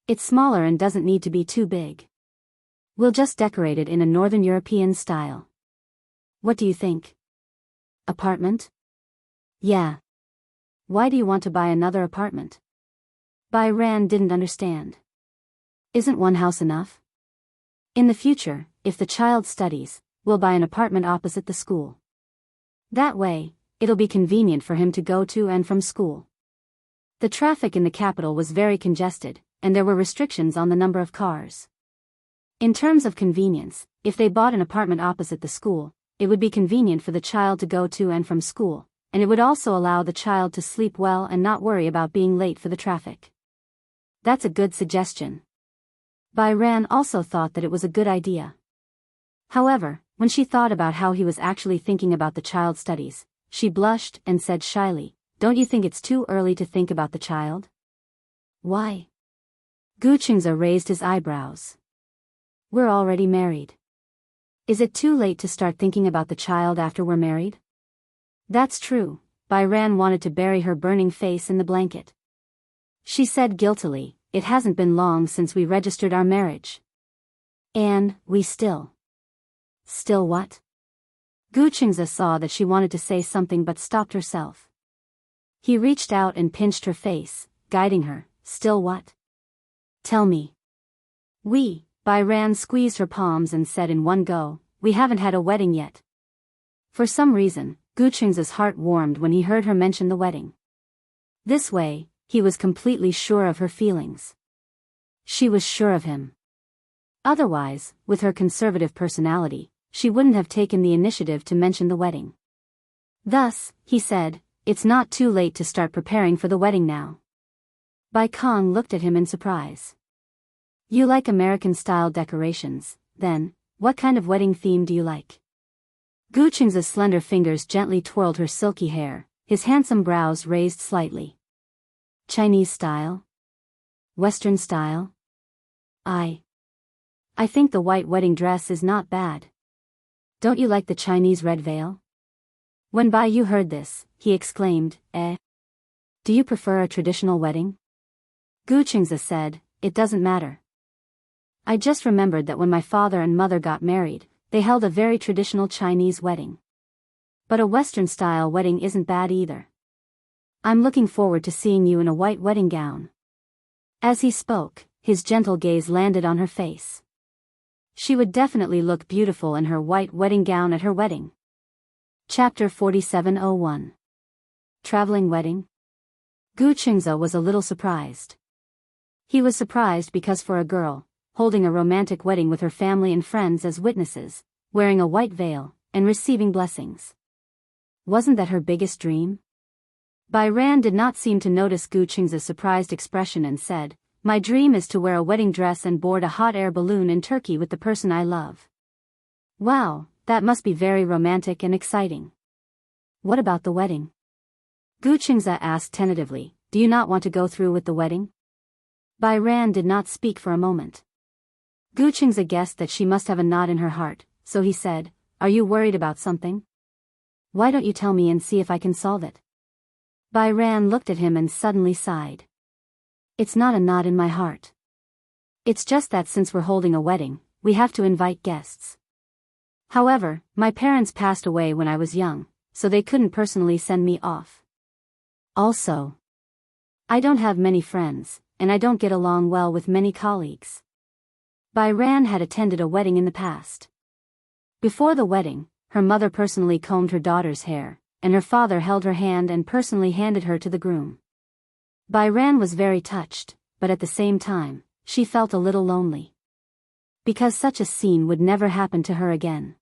Speaker 1: It's smaller and doesn't need to be too big. We'll just decorate it in a Northern European style. What do you think?" "Apartment?" "Yeah. Why do you want to buy another apartment?" Bai Ran didn't understand. "Isn't one house enough? In the future, if the child studies, we'll buy an apartment opposite the school. That way, it'll be convenient for him to go to and from school." The traffic in the capital was very congested, and there were restrictions on the number of cars. In terms of convenience, if they bought an apartment opposite the school, it would be convenient for the child to go to and from school, and it would also allow the child to sleep well and not worry about being late for the traffic. That's a good suggestion. Bai Ran also thought that it was a good idea. However, when she thought about how he was actually thinking about the child's studies, she blushed and said shyly, "Don't you think it's too early to think about the child?" "Why?" Gu Qingze raised his eyebrows. "We're already married. Is it too late to start thinking about the child after we're married?" "That's true." Bai Ran wanted to bury her burning face in the blanket. She said guiltily, "It hasn't been long since we registered our marriage. And, we still..." "Still what?" Gu Qingze saw that she wanted to say something but stopped herself. He reached out and pinched her face, guiding her. "Still what? Tell me." Bai Ran squeezed her palms and said in one go, "We haven't had a wedding yet." For some reason, Gu Qingze's heart warmed when he heard her mention the wedding. This way, he was completely sure of her feelings. She was sure of him. Otherwise, with her conservative personality, she wouldn't have taken the initiative to mention the wedding. Thus, he said, "It's not too late to start preparing for the wedding now." Bai Kong looked at him in surprise. "You like American-style decorations, then, what kind of wedding theme do you like?" Gu Qing's slender fingers gently twirled her silky hair, his handsome brows raised slightly. "Chinese style? Western style? I think the white wedding dress is not bad. Don't you like the Chinese red veil?" When Bai Yu heard this, he exclaimed, "Eh? Do you prefer a traditional wedding?" Gu Qingzi said, "It doesn't matter. I just remembered that when my father and mother got married, they held a very traditional Chinese wedding. But a Western-style wedding isn't bad either. I'm looking forward to seeing you in a white wedding gown." As he spoke, his gentle gaze landed on her face. She would definitely look beautiful in her white wedding gown at her wedding. Chapter 4701. Traveling Wedding? Gu Qingzi was a little surprised. He was surprised because for a girl, holding a romantic wedding with her family and friends as witnesses, wearing a white veil, and receiving blessings. Wasn't that her biggest dream? Bai Ran did not seem to notice Gu Qingzi's surprised expression and said, "My dream is to wear a wedding dress and board a hot air balloon in Turkey with the person I love." "Wow, that must be very romantic and exciting. What about the wedding?" Gu Qingzi asked tentatively, "Do you not want to go through with the wedding?" Bai Ran did not speak for a moment. Gu Qingzi guessed that she must have a knot in her heart, so he said, "Are you worried about something? Why don't you tell me and see if I can solve it?" Bai Ran looked at him and suddenly sighed. "It's not a knot in my heart. It's just that since we're holding a wedding, we have to invite guests. However, my parents passed away when I was young, so they couldn't personally send me off. Also, I don't have many friends, and I don't get along well with many colleagues." Bai Ran had attended a wedding in the past. Before the wedding, her mother personally combed her daughter's hair, and her father held her hand and personally handed her to the groom. Bai Ran was very touched, but at the same time, she felt a little lonely. Because such a scene would never happen to her again.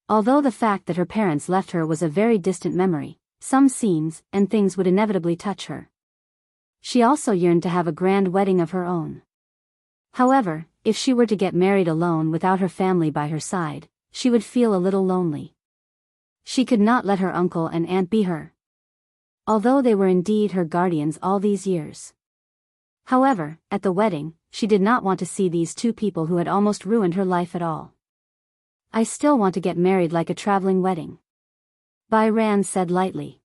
Speaker 1: Although the fact that her parents left her was a very distant memory, some scenes and things would inevitably touch her. She also yearned to have a grand wedding of her own. However, if she were to get married alone without her family by her side, she would feel a little lonely. She could not let her uncle and aunt be her, although they were indeed her guardians all these years. However, at the wedding, she did not want to see these two people who had almost ruined her life at all. "I still want to get married like a traveling wedding," Bai Ran said lightly.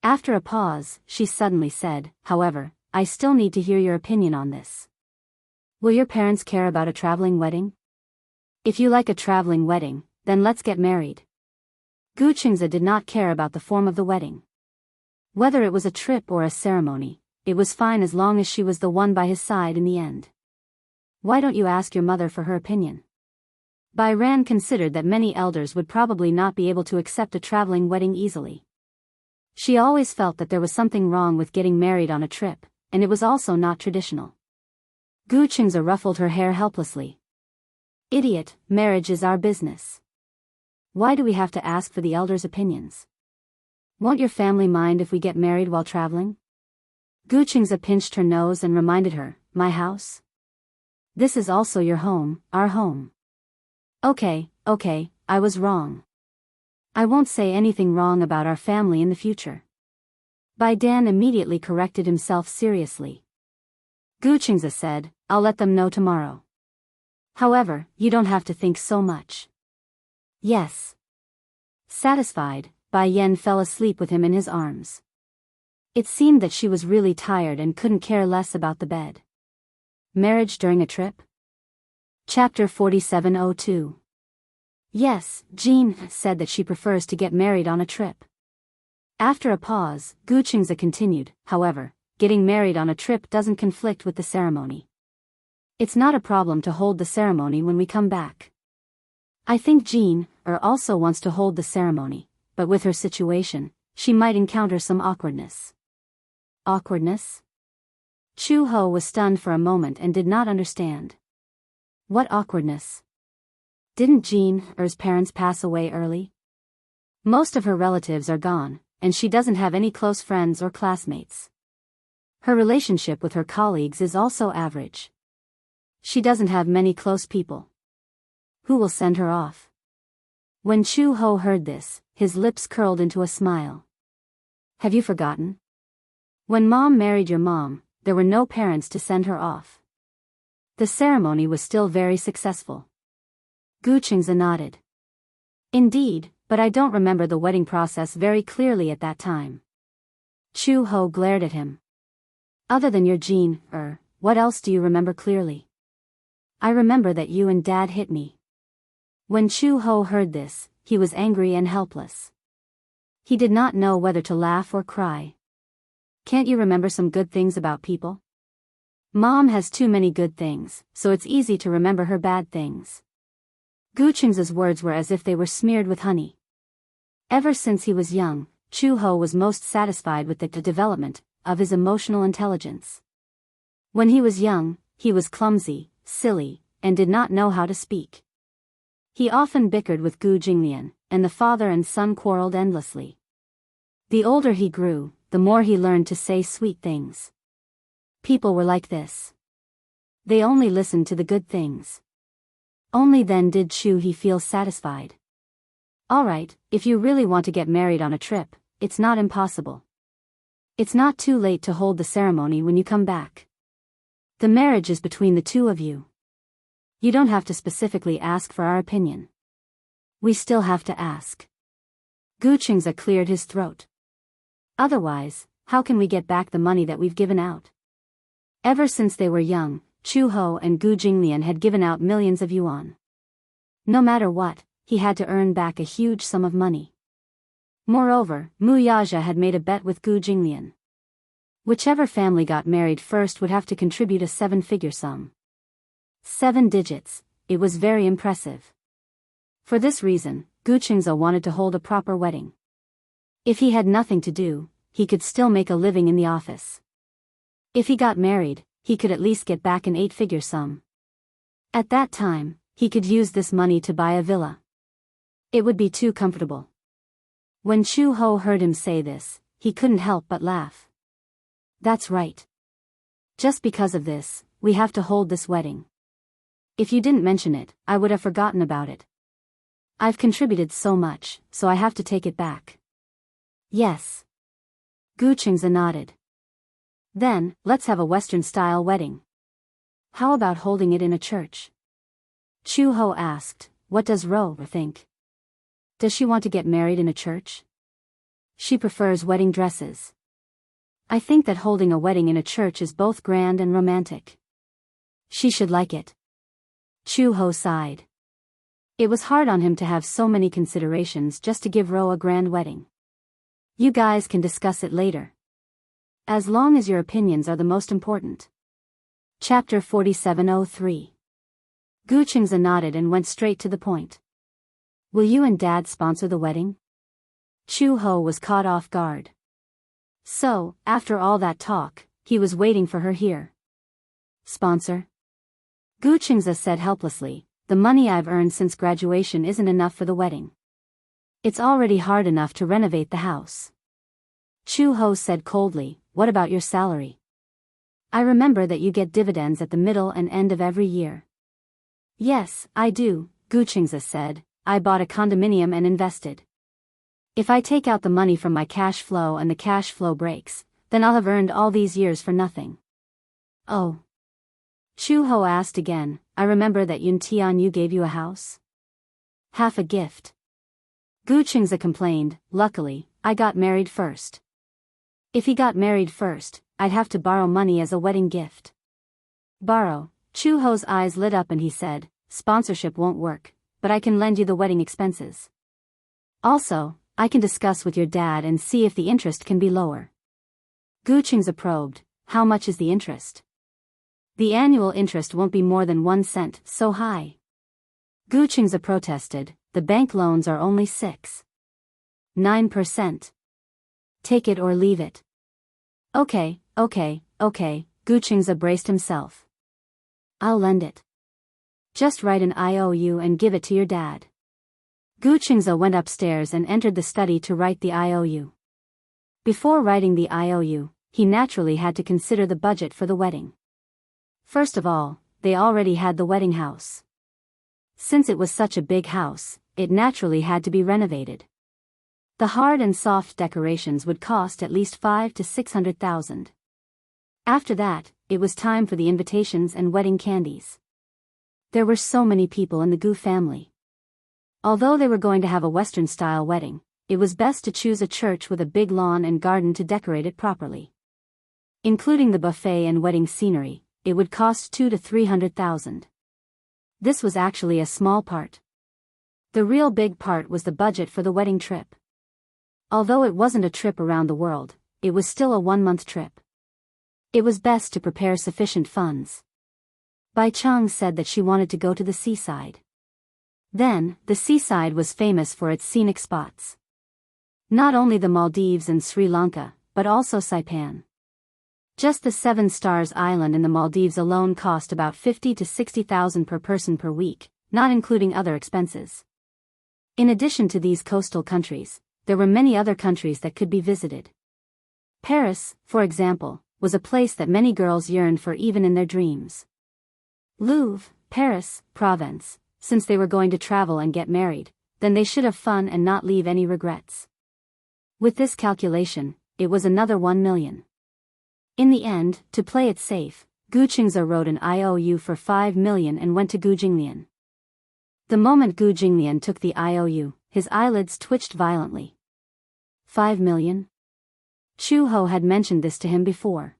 Speaker 1: After a pause, she suddenly said, "However, I still need to hear your opinion on this. Will your parents care about a traveling wedding? If you like a traveling wedding, then let's get married." Gu Qingzi did not care about the form of the wedding. Whether it was a trip or a ceremony, it was fine as long as she was the one by his side in the end. "Why don't you ask your mother for her opinion?" Bai Ran considered that many elders would probably not be able to accept a traveling wedding easily. She always felt that there was something wrong with getting married on a trip, and it was also not traditional. Gu Qingzi ruffled her hair helplessly. "Idiot, marriage is our business. Why do we have to ask for the elders' opinions? Won't your family mind if we get married while traveling?" Gu Qingzi pinched her nose and reminded her, "My house? This is also your home, our home." Okay, I was wrong. I won't say anything wrong about our family in the future." Bai Dan immediately corrected himself seriously. Gu Qingzi said, "I'll let them know tomorrow. However, you don't have to think so much." "Yes." Satisfied, Bai Yan fell asleep with him in his arms. It seemed that she was really tired and couldn't care less about the bed. Marriage during a trip? Chapter 4702. Yes, Jean said that she prefers to get married on a trip. After a pause, Gu Qingzi continued, "However, getting married on a trip doesn't conflict with the ceremony. It's not a problem to hold the ceremony when we come back. I think Jean also wants to hold the ceremony, but with her situation, she might encounter some awkwardness." Awkwardness? Chu Ho was stunned for a moment and did not understand. What awkwardness? Didn't Jean's parents pass away early? Most of her relatives are gone, and she doesn't have any close friends or classmates. Her relationship with her colleagues is also average. She doesn't have many close people. Who will send her off? When Chu Ho heard this, his lips curled into a smile. Have you forgotten? When Mom married your mom, there were no parents to send her off. The ceremony was still very successful. Gu Qingze nodded. Indeed, but I don't remember the wedding process very clearly at that time. Chu Ho glared at him. Other than your Jean, what else do you remember clearly? I remember that you and Dad hit me. When Chu Ho heard this, he was angry and helpless. He did not know whether to laugh or cry. Can't you remember some good things about people? Mom has too many good things, so it's easy to remember her bad things. Gu Qingze's words were as if they were smeared with honey. Ever since he was young, Chu Ho was most satisfied with the development of his emotional intelligence. When he was young, he was clumsy, silly, and did not know how to speak. He often bickered with Gu Jinglian, and the father and son quarreled endlessly. The older he grew, the more he learned to say sweet things. People were like this. They only listened to the good things. Only then did he feel satisfied. Alright, if you really want to get married on a trip, it's not impossible. It's not too late to hold the ceremony when you come back. The marriage is between the two of you. You don't have to specifically ask for our opinion. We still have to ask. Gu Qingze cleared his throat. Otherwise, how can we get back the money that we've given out? Ever since they were young, Chu Ho and Gu Jinglian had given out millions of yuan. No matter what, he had to earn back a huge sum of money. Moreover, Mu Yazha had made a bet with Gu Jinglian. Whichever family got married first would have to contribute a 7-figure sum. 7 digits, it was very impressive. For this reason, Gu Qingze wanted to hold a proper wedding. If he had nothing to do, he could still make a living in the office. If he got married, he could at least get back an 8-figure sum. At that time, he could use this money to buy a villa. It would be too comfortable. When Chu Ho heard him say this, he couldn't help but laugh. That's right. Just because of this, we have to hold this wedding. If you didn't mention it, I would have forgotten about it. I've contributed so much, so I have to take it back. Yes. Gu Qingze nodded. Then, let's have a Western-style wedding. How about holding it in a church? Chu Ho asked, what does Ro think? Does she want to get married in a church? She prefers wedding dresses. I think that holding a wedding in a church is both grand and romantic. She should like it. Chu Ho sighed. It was hard on him to have so many considerations just to give Ro a grand wedding. You guys can discuss it later. As long as your opinions are the most important. Chapter 4703. Gu Qingze nodded and went straight to the point. Will you and Dad sponsor the wedding? Chu Ho was caught off guard. So, after all that talk, he was waiting for her here. Sponsor? Gu Qingze said helplessly, the money I've earned since graduation isn't enough for the wedding. It's already hard enough to renovate the house. Chu Ho said coldly, what about your salary? I remember that you get dividends at the middle and end of every year. Yes, I do, Gu Qingze said, I bought a condominium and invested. If I take out the money from my cash flow and the cash flow breaks, then I'll have earned all these years for nothing. Oh. Chu Ho asked again, I remember that Yun Tianyu gave you a house? Half a gift. Gu Qingze complained, luckily, I got married first. If he got married first, I'd have to borrow money as a wedding gift. Borrow? Chu Ho's eyes lit up and he said, sponsorship won't work, but I can lend you the wedding expenses. Also, I can discuss with your dad and see if the interest can be lower. Gu Qingze probed, how much is the interest? The annual interest won't be more than 1 cent, so high. Gu Qingze protested, the bank loans are only 6.9%. Take it or leave it. Okay, Gu Qingze braced himself. I'll lend it. Just write an IOU and give it to your dad. Gu Qingze went upstairs and entered the study to write the IOU. Before writing the IOU, he naturally had to consider the budget for the wedding. First of all, they already had the wedding house. Since it was such a big house, it naturally had to be renovated. The hard and soft decorations would cost at least 500,000 to 600,000. After that, it was time for the invitations and wedding candies. There were so many people in the Gu family. Although they were going to have a Western-style wedding, it was best to choose a church with a big lawn and garden to decorate it properly. Including the buffet and wedding scenery, it would cost 200,000 to 300,000. This was actually a small part. The real big part was the budget for the wedding trip. Although it wasn't a trip around the world, it was still a 1-month trip. It was best to prepare sufficient funds. Bai Cheng said that she wanted to go to the seaside. Then, the seaside was famous for its scenic spots. Not only the Maldives and Sri Lanka, but also Saipan. Just the 7 Stars Island in the Maldives alone cost about 50,000 to 60,000 per person per week, not including other expenses. In addition to these coastal countries, there were many other countries that could be visited. Paris, for example, was a place that many girls yearned for even in their dreams. Louvre, Paris, Provence, since they were going to travel and get married, then they should have fun and not leave any regrets. With this calculation, it was another 1 million. In the end, to play it safe, Gu Qingze wrote an IOU for 5 million and went to Gu Jinglian. The moment Gu Jinglian took the IOU, his eyelids twitched violently. 5 million? Chu Ho had mentioned this to him before.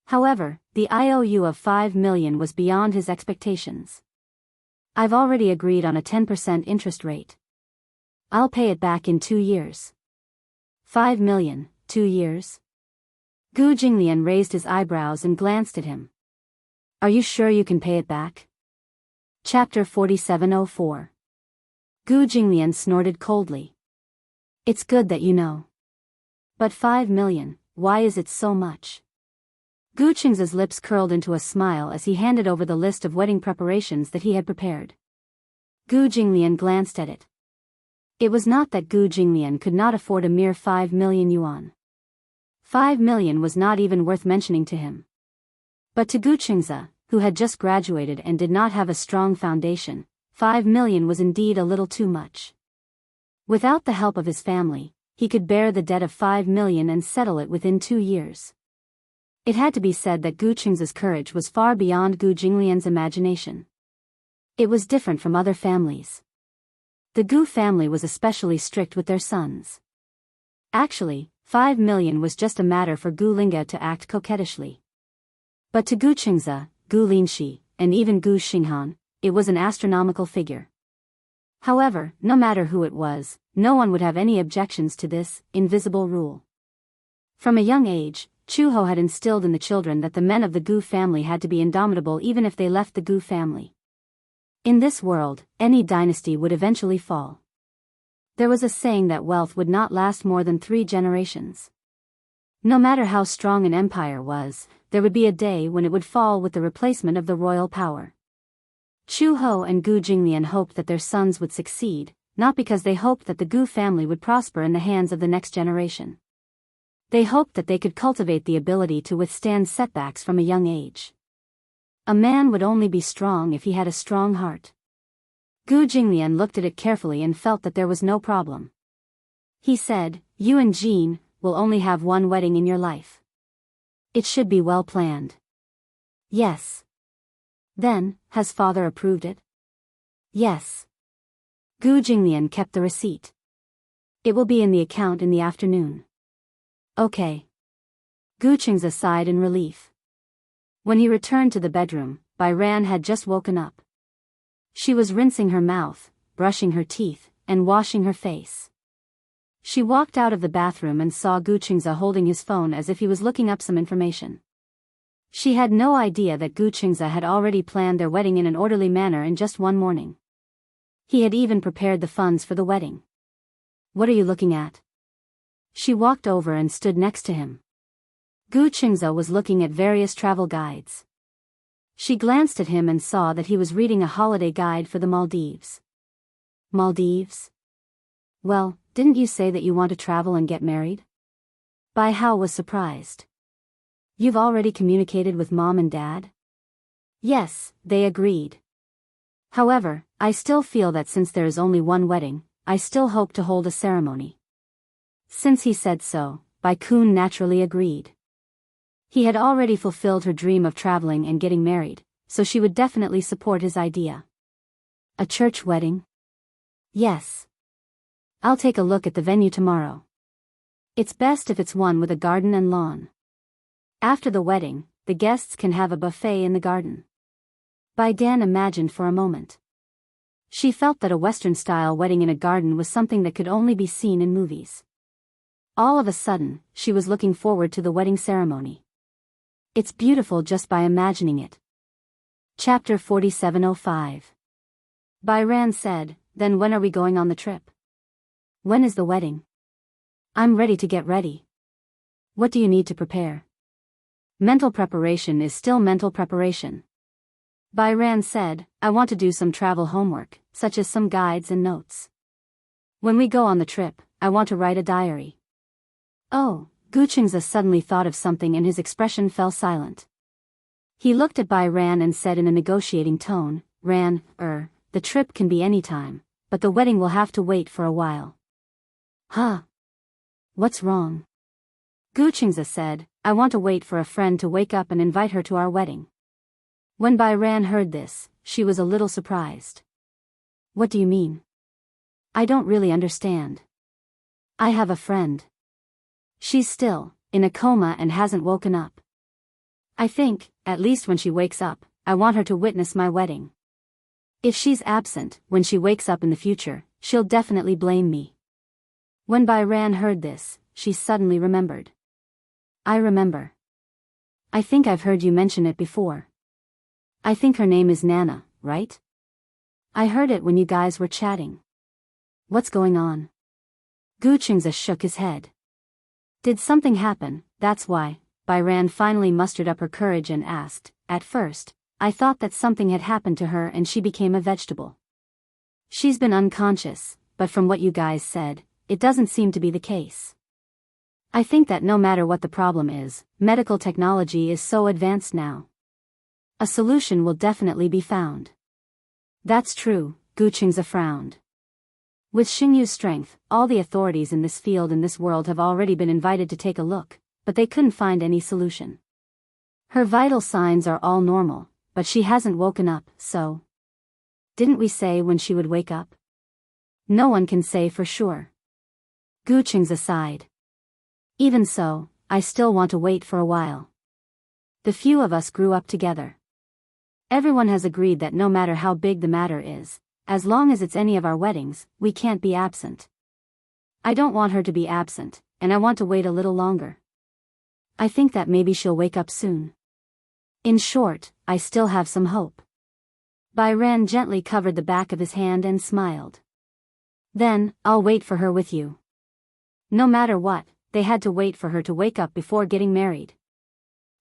Speaker 1: However, the IOU of 5 million was beyond his expectations. I've already agreed on a 10% interest rate. I'll pay it back in 2 years. 5 million, 2 years? Gu Jinglian raised his eyebrows and glanced at him. Are you sure you can pay it back? Chapter 4704. Gu Jinglian snorted coldly. It's good that you know. But 5 million, why is it so much? Gu Qingze's lips curled into a smile as he handed over the list of wedding preparations that he had prepared. Gu Jinglian glanced at it. It was not that Gu Jinglian could not afford a mere 5 million yuan. 5 million was not even worth mentioning to him. But to Gu Qingze, who had just graduated and did not have a strong foundation, 5 million was indeed a little too much. Without the help of his family, he could bear the debt of 5 million and settle it within 2 years. It had to be said that Gu Qingze's courage was far beyond Gu Jinglian's imagination. It was different from other families. The Gu family was especially strict with their sons. Actually, 5 million was just a matter for Gu Linge to act coquettishly. But to Gu Qingze, Gu Linshi, and even Gu Xinghan, it was an astronomical figure. However, no matter who it was, no one would have any objections to this invisible rule. From a young age, Chu Ho had instilled in the children that the men of the Gu family had to be indomitable even if they left the Gu family. In this world, any dynasty would eventually fall. There was a saying that wealth would not last more than 3 generations. No matter how strong an empire was, there would be a day when it would fall with the replacement of the royal power. Chu Ho and Gu Jinglian hoped that their sons would succeed, not because they hoped that the Gu family would prosper in the hands of the next generation. They hoped that they could cultivate the ability to withstand setbacks from a young age. A man would only be strong if he had a strong heart. Gu Jinglian looked at it carefully and felt that there was no problem. He said, "You and Jean will only have one wedding in your life. It should be well planned." "Yes." "Then, has father approved it?" "Yes." Gu Jinglian kept the receipt. "It will be in the account in the afternoon." "Okay." Gu Qingze sighed in relief. When he returned to the bedroom, Bai Ran had just woken up. She was rinsing her mouth, brushing her teeth, and washing her face. She walked out of the bathroom and saw Gu Qingze holding his phone as if he was looking up some information. She had no idea that Gu Qingze had already planned their wedding in an orderly manner in just one morning. He had even prepared the funds for the wedding. "What are you looking at?" She walked over and stood next to him. Gu Qingze was looking at various travel guides. She glanced at him and saw that he was reading a holiday guide for the Maldives. Maldives? Well, didn't you say that you want to travel and get married? Bai Hao was surprised. You've already communicated with Mom and Dad? Yes, they agreed. However, I still feel that since there is only one wedding, I still hope to hold a ceremony. Since he said so, Bai Kun naturally agreed. He had already fulfilled her dream of traveling and getting married, so she would definitely support his idea. A church wedding? Yes. I'll take a look at the venue tomorrow. It's best if it's one with a garden and lawn. After the wedding, the guests can have a buffet in the garden. Bai Dan imagined for a moment. She felt that a Western-style wedding in a garden was something that could only be seen in movies. All of a sudden, she was looking forward to the wedding ceremony. It's beautiful just by imagining it. Chapter 4705. Bai Ran said, Then when are we going on the trip? When is the wedding? I'm ready to get ready. What do you need to prepare? Mental preparation is still mental preparation. Bai Ran said, I want to do some travel homework, such as some guides and notes. When we go on the trip, I want to write a diary. Oh, Gu Qingze suddenly thought of something and his expression fell silent. He looked at Bai Ran and said in a negotiating tone, Ran, the trip can be any time, but the wedding will have to wait for a while. Huh? What's wrong? Gu Qingze said, I want to wait for a friend to wake up and invite her to our wedding. When Bai Ran heard this, she was a little surprised. What do you mean? I don't really understand. I have a friend. She's still in a coma and hasn't woken up. I think, at least when she wakes up, I want her to witness my wedding. If she's absent when she wakes up in the future, she'll definitely blame me. When Bai Ran heard this, she suddenly remembered. I remember. I think I've heard you mention it before. I think her name is Nana, right? I heard it when you guys were chatting. What's going on? Gu Qingze shook his head. Did something happen? That's why. Bai Ran finally mustered up her courage and asked, At first, I thought that something had happened to her and she became a vegetable. She's been unconscious, but from what you guys said, it doesn't seem to be the case. I think that no matter what the problem is, medical technology is so advanced now. A solution will definitely be found. That's true, Gu Qingze frowned. With Xingyu's strength, all the authorities in this field in this world have already been invited to take a look, but they couldn't find any solution. Her vital signs are all normal, but she hasn't woken up, so. Didn't we say when she would wake up? No one can say for sure. Gu Qingze sighed. Even so, I still want to wait for a while. The few of us grew up together. Everyone has agreed that no matter how big the matter is, as long as it's any of our weddings, we can't be absent. I don't want her to be absent, and I want to wait a little longer. I think that maybe she'll wake up soon. In short, I still have some hope. Bai Ran gently covered the back of his hand and smiled. Then, I'll wait for her with you. No matter what, they had to wait for her to wake up before getting married.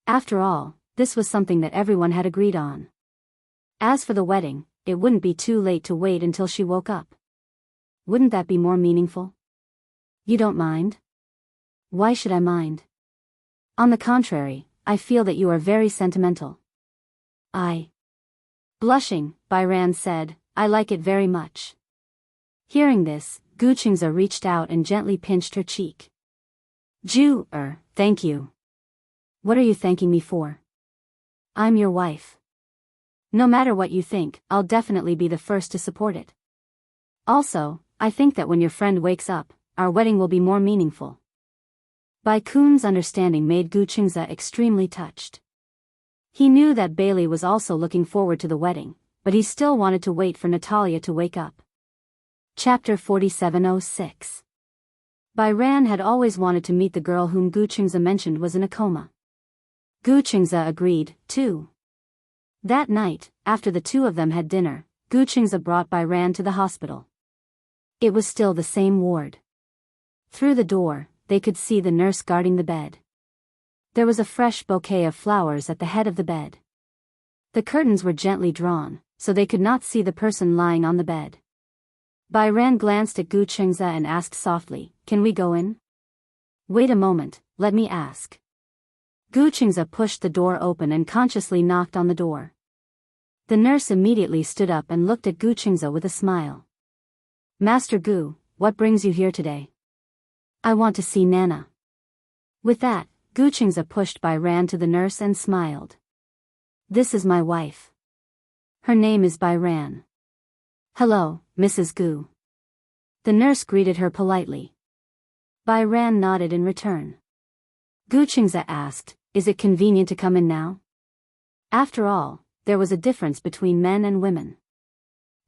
Speaker 1: After all, this was something that everyone had agreed on. As for the wedding, it wouldn't be too late to wait until she woke up. Wouldn't that be more meaningful? You don't mind? Why should I mind? On the contrary, I feel that you are very sentimental. Blushing, Bai Ran said, I like it very much. Hearing this, Gu Qingze reached out and gently pinched her cheek. Thank you. What are you thanking me for? I'm your wife. No matter what you think, I'll definitely be the first to support it. Also, I think that when your friend wakes up, our wedding will be more meaningful. Bai Kun's understanding made Gu Qingze extremely touched. He knew that Bailey was also looking forward to the wedding, but he still wanted to wait for Natalia to wake up. Chapter 4706. Bai Ran had always wanted to meet the girl whom Gu Qingze mentioned was in a coma. Gu Qingze agreed, too. That night, after the two of them had dinner, Gu Qingze brought Bai Ran to the hospital. It was still the same ward. Through the door, they could see the nurse guarding the bed. There was a fresh bouquet of flowers at the head of the bed. The curtains were gently drawn, so they could not see the person lying on the bed. Bai Ran glanced at Gu Xianxia and asked softly, "Can we go in?" "Wait a moment, let me ask." Gu Xianxia pushed the door open and consciously knocked on the door. The nurse immediately stood up and looked at Gu Xianxia with a smile. "Master Gu, what brings you here today?" "I want to see Nana." With that, Gu Xianxia pushed Bai Ran to the nurse and smiled. "This is my wife. Her name is Bai Ran." "Hello, Mrs. Gu." The nurse greeted her politely. Bai Ran nodded in return. Gu Xianxia asked, "Is it convenient to come in now?" After all, there was a difference between men and women.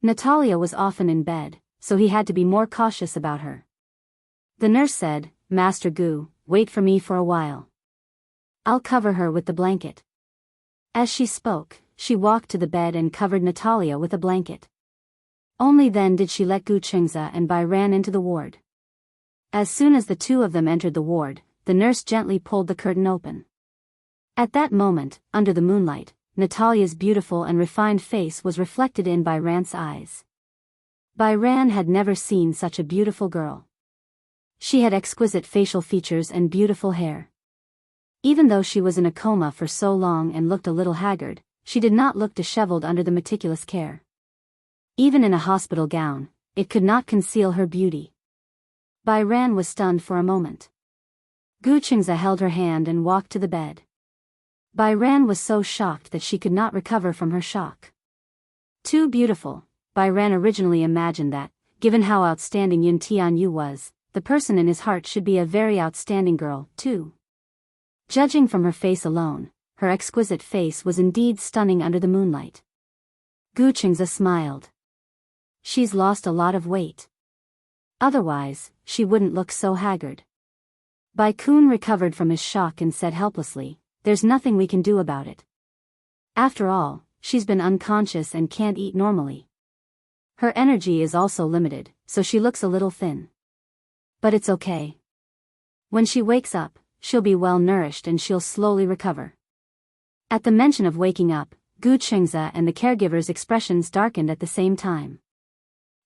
Speaker 1: Natalia was often in bed, so he had to be more cautious about her. The nurse said, "Master Gu, wait for me for a while. I'll cover her with the blanket." As she spoke, she walked to the bed and covered Natalia with a blanket. Only then did she let Gu Xianxia and Bai Ran into the ward. As soon as the two of them entered the ward, the nurse gently pulled the curtain open. At that moment, under the moonlight, Natalia's beautiful and refined face was reflected in Bai Ran's eyes. Bai Ran had never seen such a beautiful girl. She had exquisite facial features and beautiful hair. Even though she was in a coma for so long and looked a little haggard, she did not look disheveled under the meticulous care. Even in a hospital gown, it could not conceal her beauty. Bai Ran was stunned for a moment. Gu Xianxia held her hand and walked to the bed. Bai Ran was so shocked that she could not recover from her shock. Too beautiful, Bai Ran originally imagined that, given how outstanding Yun Tianyu was, the person in his heart should be a very outstanding girl, too. Judging from her face alone, her exquisite face was indeed stunning under the moonlight. Gu Xianxia smiled. "She's lost a lot of weight. Otherwise, she wouldn't look so haggard." Bai Kun recovered from his shock and said helplessly, "There's nothing we can do about it. After all, she's been unconscious and can't eat normally. Her energy is also limited, so she looks a little thin. But it's okay. When she wakes up, she'll be well nourished and she'll slowly recover." At the mention of waking up, Gu Xianxia and the caregiver's expressions darkened at the same time.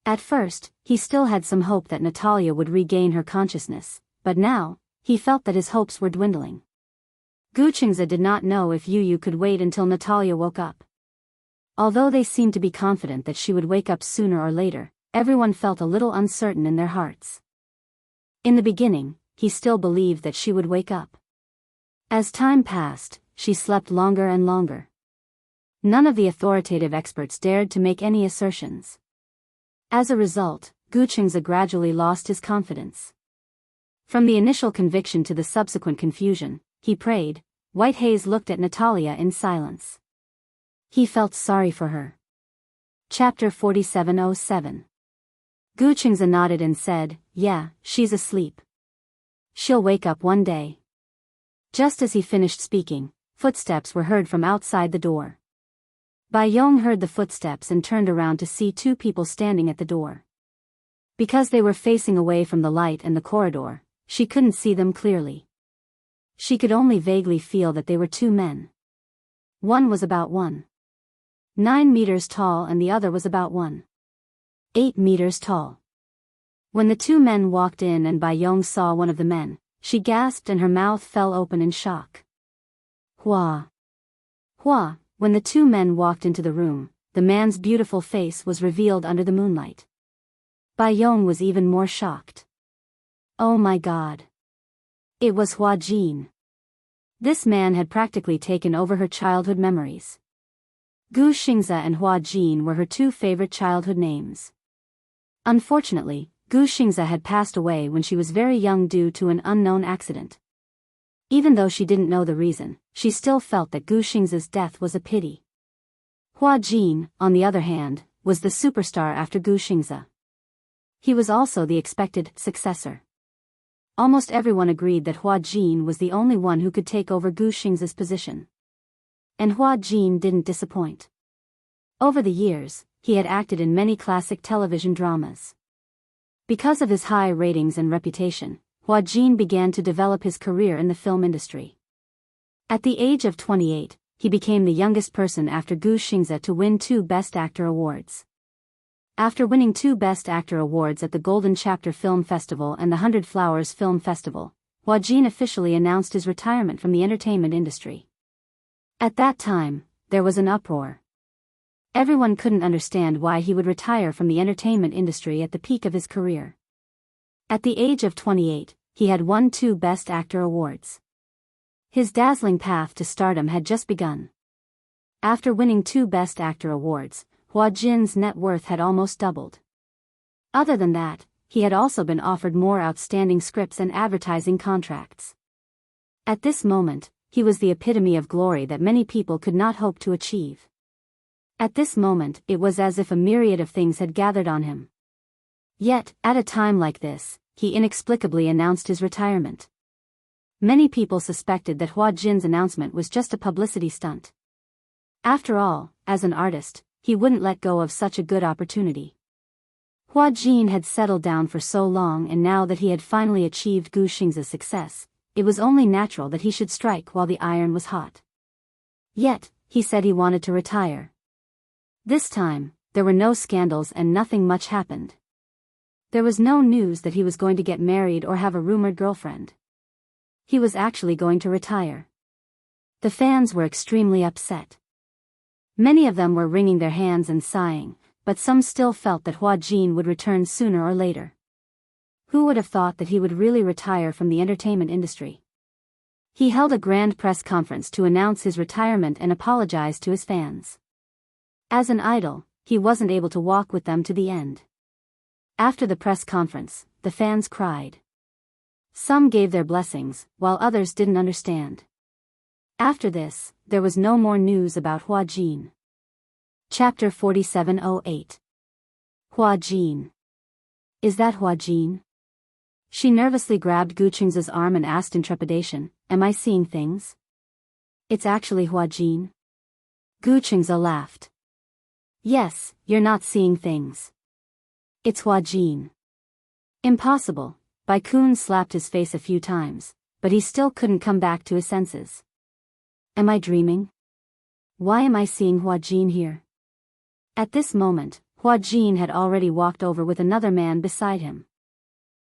Speaker 1: At first, he still had some hope that Natalia would regain her consciousness, but now, he felt that his hopes were dwindling. Gu Xianxia did not know if Yu could wait until Natalia woke up. Although they seemed to be confident that she would wake up sooner or later, everyone felt a little uncertain in their hearts. In the beginning, he still believed that she would wake up. As time passed, she slept longer and longer. None of the authoritative experts dared to make any assertions. As a result, Gu Xianxia gradually lost his confidence. From the initial conviction to the subsequent confusion, he prayed. White Haze looked at Natalia in silence. He felt sorry for her. Chapter 4707. Gu Xianxia nodded and said, "Yeah, she's asleep. She'll wake up one day." Just as he finished speaking, footsteps were heard from outside the door. Bai Yong heard the footsteps and turned around to see two people standing at the door. Because they were facing away from the light and the corridor, she couldn't see them clearly. She could only vaguely feel that they were two men. One was about 1.9 meters tall and the other was about 1.8 meters tall. When the two men walked in and Bai Yong saw one of the men, she gasped and her mouth fell open in shock. Hua! Hua! When the two men walked into the room, the man's beautiful face was revealed under the moonlight. Bai Yong was even more shocked. Oh my God! It was Hua Jin. This man had practically taken over her childhood memories. Gu Xianxia and Hua Jin were her two favorite childhood names. Unfortunately, Gu Xianxia had passed away when she was very young due to an unknown accident. Even though she didn't know the reason, she still felt that Gu Xianxia's death was a pity. Hua Jin, on the other hand, was the superstar after Gu Xianxia. He was also the expected successor. Almost everyone agreed that Hua Jin was the only one who could take over Gu Xianxia's position. And Hua Jin didn't disappoint. Over the years, he had acted in many classic television dramas. Because of his high ratings and reputation, Hua Jin began to develop his career in the film industry. At the age of 28, he became the youngest person after Gu Xingzhe to win 2 Best Actor awards. After winning 2 Best Actor awards at the Golden Chapter Film Festival and the 100 Flowers Film Festival, Hua Jin officially announced his retirement from the entertainment industry. At that time, there was an uproar. Everyone couldn't understand why he would retire from the entertainment industry at the peak of his career. At the age of 28, he had won 2 Best Actor awards. His dazzling path to stardom had just begun. After winning 2 Best Actor awards, Hua Jin's net worth had almost doubled. Other than that, he had also been offered more outstanding scripts and advertising contracts. At this moment, he was the epitome of glory that many people could not hope to achieve. At this moment, it was as if a myriad of things had gathered on him. Yet, at a time like this, he inexplicably announced his retirement. Many people suspected that Hua Jin's announcement was just a publicity stunt. After all, as an artist, he wouldn't let go of such a good opportunity. Hua Jin had settled down for so long, and now that he had finally achieved Gu Xingzhe's success, it was only natural that he should strike while the iron was hot. Yet, he said he wanted to retire. This time, there were no scandals and nothing much happened. There was no news that he was going to get married or have a rumored girlfriend. He was actually going to retire. The fans were extremely upset. Many of them were wringing their hands and sighing, but some still felt that Hua Jin would return sooner or later. Who would have thought that he would really retire from the entertainment industry? He held a grand press conference to announce his retirement and apologize to his fans. As an idol, he wasn't able to walk with them to the end. After the press conference, the fans cried. Some gave their blessings, while others didn't understand. After this, there was no more news about Hua Jin. Chapter 4708. Hua Jin. Is that Hua Jin? She nervously grabbed Gu Qingzhe's arm and asked in trepidation, "Am I seeing things?" "It's actually Hua Jin." Gu Qingzhe laughed. "Yes, you're not seeing things. It's Hua Jin." "Impossible." Bai Kun slapped his face a few times, but he still couldn't come back to his senses. "Am I dreaming? Why am I seeing Hua Jin here?" At this moment, Hua Jin had already walked over with another man beside him.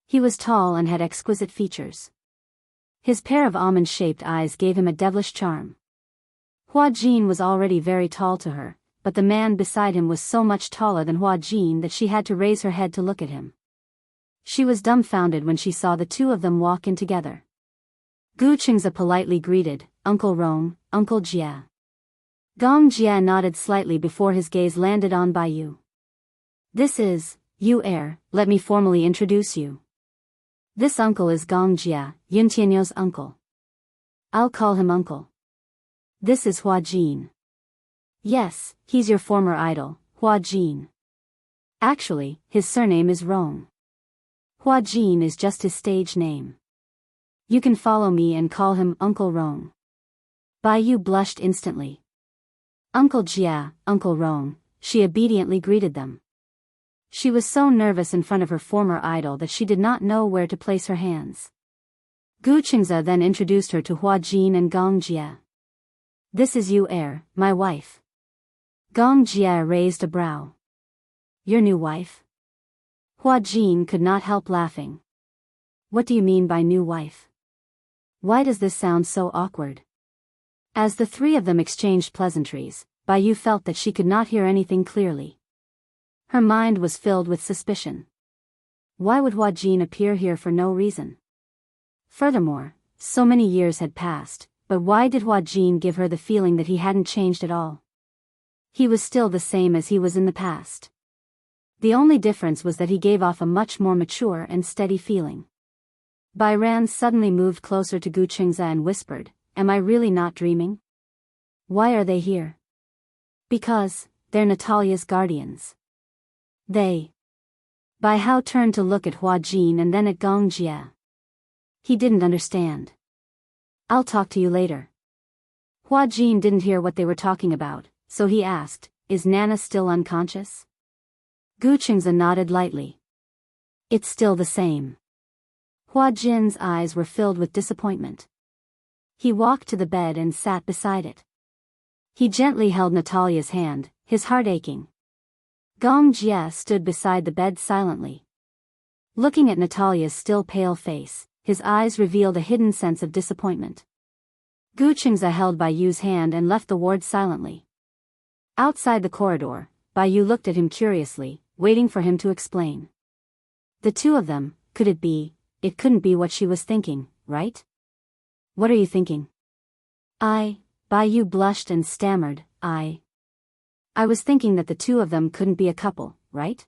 Speaker 1: He was tall and had exquisite features. His pair of almond-shaped eyes gave him a devilish charm. Hua Jin was already very tall to her, but the man beside him was so much taller than Hua Jin that she had to raise her head to look at him. She was dumbfounded when she saw the two of them walk in together. Gu Qingzhe politely greeted, "Uncle Rong, Uncle Jia." Gong Jia nodded slightly before his gaze landed on Bai Yu. "This is, Yu Er, let me formally introduce you. This uncle is Gong Jia, Yun Tianyou's uncle. I'll call him uncle. This is Hua Jin. Yes, he's your former idol, Hua Jin. Actually, his surname is Rong. Hua Jin is just his stage name. You can follow me and call him Uncle Rong." Bai Yu blushed instantly. "Uncle Jia, Uncle Rong," she obediently greeted them. She was so nervous in front of her former idol that she did not know where to place her hands. Gu Qingzhe then introduced her to Hua Jin and Gong Jia. "This is Yu Er, my wife." Gong Jia raised a brow. "Your new wife?" Hua Jin could not help laughing. "What do you mean by new wife? Why does this sound so awkward?" As the three of them exchanged pleasantries, Bai Yu felt that she could not hear anything clearly. Her mind was filled with suspicion. Why would Hua Jin appear here for no reason? Furthermore, so many years had passed, but why did Hua Jin give her the feeling that he hadn't changed at all? He was still the same as he was in the past. The only difference was that he gave off a much more mature and steady feeling. Bai Ran suddenly moved closer to Gu Qingzhe and whispered, "Am I really not dreaming? Why are they here?" "Because, they're Natalia's guardians." "They?" Bai Hao turned to look at Hua Jin and then at Gong Jia. He didn't understand. "I'll talk to you later." Hua Jin didn't hear what they were talking about, so he asked, "Is Nana still unconscious?" Gu Qingzhe nodded lightly. "It's still the same." Hua Jin's eyes were filled with disappointment. He walked to the bed and sat beside it. He gently held Natalia's hand, his heart aching. Gong Jie stood beside the bed silently. Looking at Natalia's still pale face, his eyes revealed a hidden sense of disappointment. Gu Qingze held Bai Yu's hand and left the ward silently. Outside the corridor, Bai Yu looked at him curiously, waiting for him to explain. The two of them, could it be? It couldn't be what she was thinking, right? What are you thinking? Bai Yu blushed and stammered, I was thinking that the two of them couldn't be a couple, right?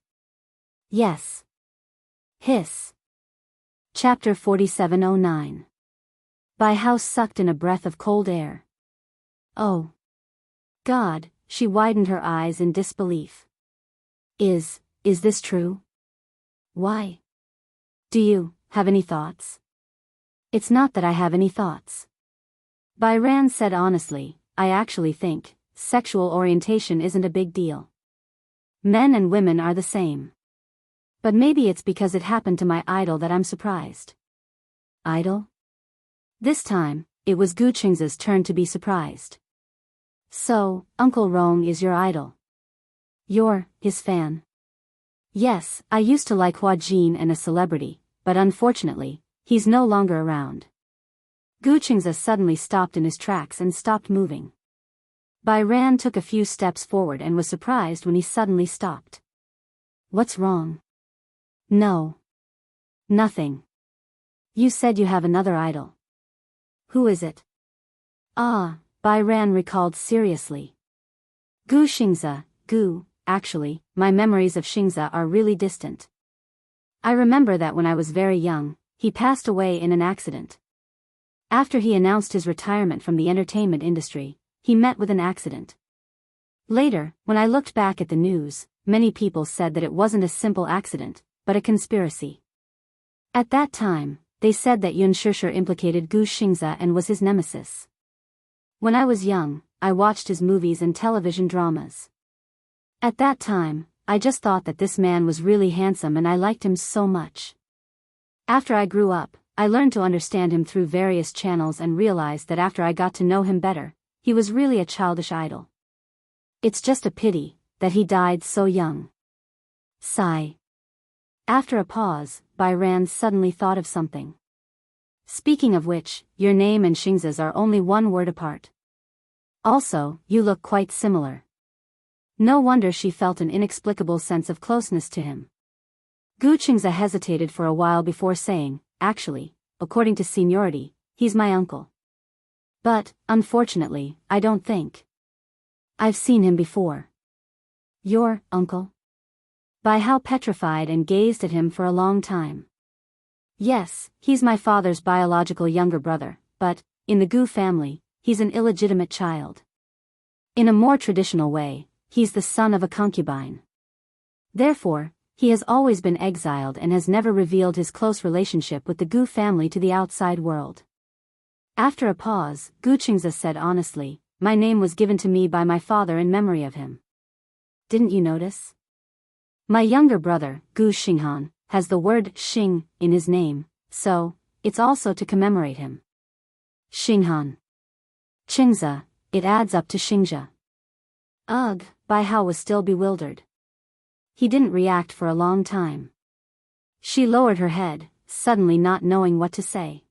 Speaker 1: Yes. Hiss. Chapter 4709. Bai Hao sucked in a breath of cold air. Oh. God, she widened her eyes in disbelief. Is this true? Why? Do you have any thoughts? It's not that I have any thoughts. Bai Ran said honestly, I actually think sexual orientation isn't a big deal. Men and women are the same. But maybe it's because it happened to my idol that I'm surprised. Idol? This time, it was Gu Qingze's turn to be surprised. So, Uncle Rong is your idol. You're his fan. Yes, I used to like Hua Jin and a celebrity, but unfortunately, he's no longer around. Gu Qingze suddenly stopped in his tracks and stopped moving. Bai Ran took a few steps forward and was surprised when he suddenly stopped. What's wrong? No. Nothing. You said you have another idol. Who is it? Bai Ran recalled seriously. Gu Xingze, Gu, actually, my memories of Xingze are really distant. I remember that when I was very young, he passed away in an accident. After he announced his retirement from the entertainment industry, he met with an accident. Later, when I looked back at the news, many people said that it wasn't a simple accident, but a conspiracy. At that time, they said that Yun Shishir implicated Gu Xingze and was his nemesis. When I was young, I watched his movies and television dramas. At that time, I just thought that this man was really handsome and I liked him so much. After I grew up, I learned to understand him through various channels and realized that after I got to know him better, he was really a childish idol. It's just a pity that he died so young. Sigh. After a pause, Bai Ran suddenly thought of something. Speaking of which, your name and Xingze's are only one word apart. Also, you look quite similar. No wonder she felt an inexplicable sense of closeness to him. Gu Qingze hesitated for a while before saying, actually, according to seniority, he's my uncle. But, unfortunately, I don't think I've seen him before. Your uncle? Bai Hao petrified and gazed at him for a long time. Yes, he's my father's biological younger brother, but, in the Gu family, he's an illegitimate child. In a more traditional way, he's the son of a concubine. Therefore, he has always been exiled and has never revealed his close relationship with the Gu family to the outside world. After a pause, Gu Qingze said honestly, my name was given to me by my father in memory of him. Didn't you notice? My younger brother, Gu Xinghan, has the word Xing in his name, so, it's also to commemorate him. Xinghan. Qingze, it adds up to Xingzhe. Ugh, Bai Hao was still bewildered. He didn't react for a long time. She lowered her head, suddenly not knowing what to say.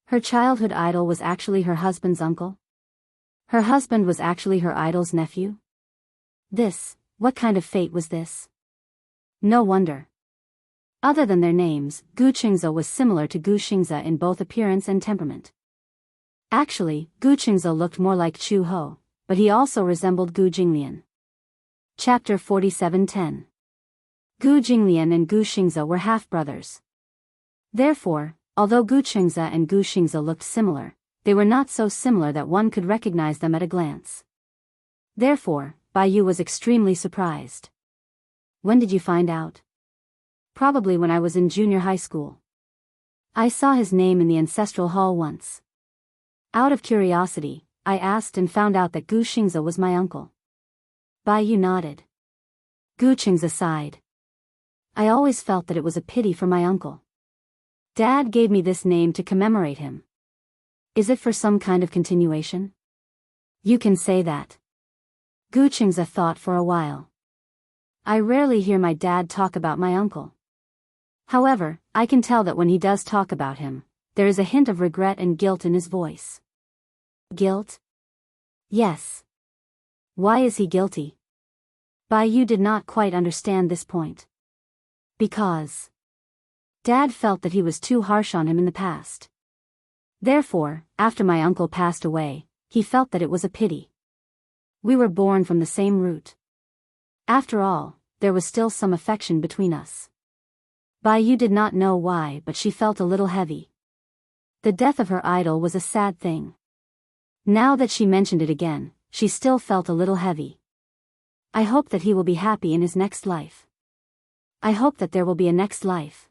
Speaker 1: Her childhood idol was actually her husband's uncle? Her husband was actually her idol's nephew? What kind of fate was this? No wonder. Other than their names, Gu Qingze was similar to Gu Xingze in both appearance and temperament. Actually, Gu Qingze looked more like Chu Ho, but he also resembled Gu Jinglian. Chapter 4710. Gu Jinglian and Gu Xingze were half-brothers. Therefore, although Gu Qingze and Gu Xingze looked similar, they were not so similar that one could recognize them at a glance. Therefore, Bai Yu was extremely surprised. When did you find out? Probably when I was in junior high school. I saw his name in the ancestral hall once. Out of curiosity, I asked and found out that Gu Xingze was my uncle. Bai Yu nodded. Gu Qingze sighed. I always felt that it was a pity for my uncle. Dad gave me this name to commemorate him. Is it for some kind of continuation? You can say that. Gu Xianxia thought for a while. I rarely hear my dad talk about my uncle. However, I can tell that when he does talk about him, there is a hint of regret and guilt in his voice. Guilt? Yes. Why is he guilty? Bai Yu did not quite understand this point. Because Dad felt that he was too harsh on him in the past. Therefore, after my uncle passed away, he felt that it was a pity. We were born from the same root. After all, there was still some affection between us. Bai Yu did not know why, but she felt a little heavy. The death of her idol was a sad thing. Now that she mentioned it again, she still felt a little heavy. I hope that he will be happy in his next life. I hope that there will be a next life.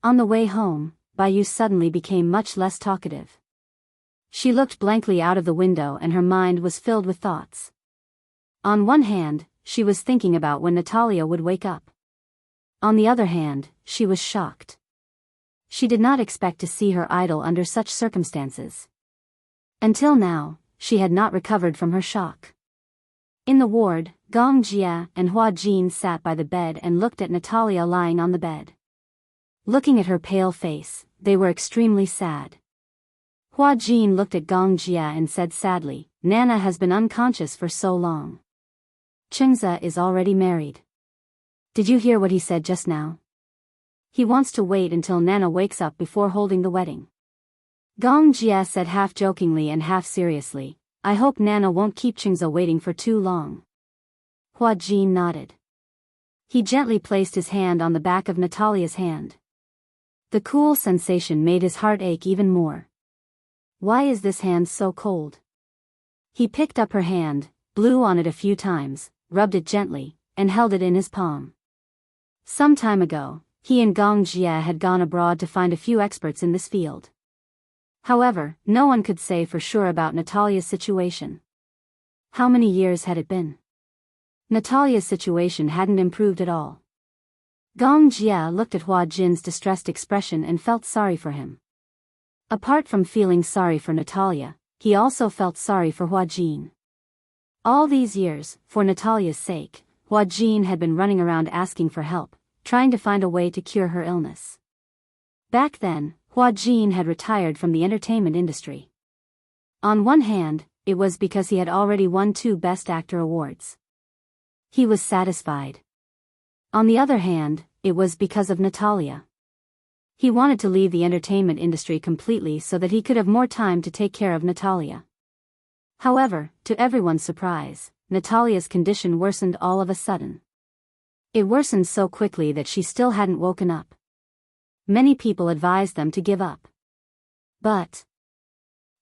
Speaker 1: On the way home, Bai Yu suddenly became much less talkative. She looked blankly out of the window and her mind was filled with thoughts. On one hand, she was thinking about when Natalia would wake up. On the other hand, she was shocked. She did not expect to see her idol under such circumstances. Until now, she had not recovered from her shock. In the ward, Gong Jia and Hua Jin sat by the bed and looked at Natalia lying on the bed. Looking at her pale face, they were extremely sad. Hua Jin looked at Gong Jia and said sadly, Nana has been unconscious for so long. Xianxia is already married. Did you hear what he said just now? He wants to wait until Nana wakes up before holding the wedding. Gong Jia said half jokingly and half seriously, I hope Nana won't keep Xianxia waiting for too long. Hua Jin nodded. He gently placed his hand on the back of Natalia's hand. The cool sensation made his heart ache even more. Why is this hand so cold? He picked up her hand, blew on it a few times, rubbed it gently, and held it in his palm. Some time ago, he and Gong Jia had gone abroad to find a few experts in this field. However, no one could say for sure about Natalia's situation. How many years had it been? Natalia's situation hadn't improved at all. Gong Jia looked at Hua Jin's distressed expression and felt sorry for him. Apart from feeling sorry for Natalia, he also felt sorry for Hua Jin. All these years, for Natalia's sake, Hua Jin had been running around asking for help, trying to find a way to cure her illness. Back then, Hua Jin had retired from the entertainment industry. On one hand, it was because he had already won 2 Best Actor awards. He was satisfied. On the other hand, it was because of Natalia. He wanted to leave the entertainment industry completely so that he could have more time to take care of Natalia. However, to everyone's surprise, Natalia's condition worsened all of a sudden. It worsened so quickly that she still hadn't woken up. Many people advised them to give up. But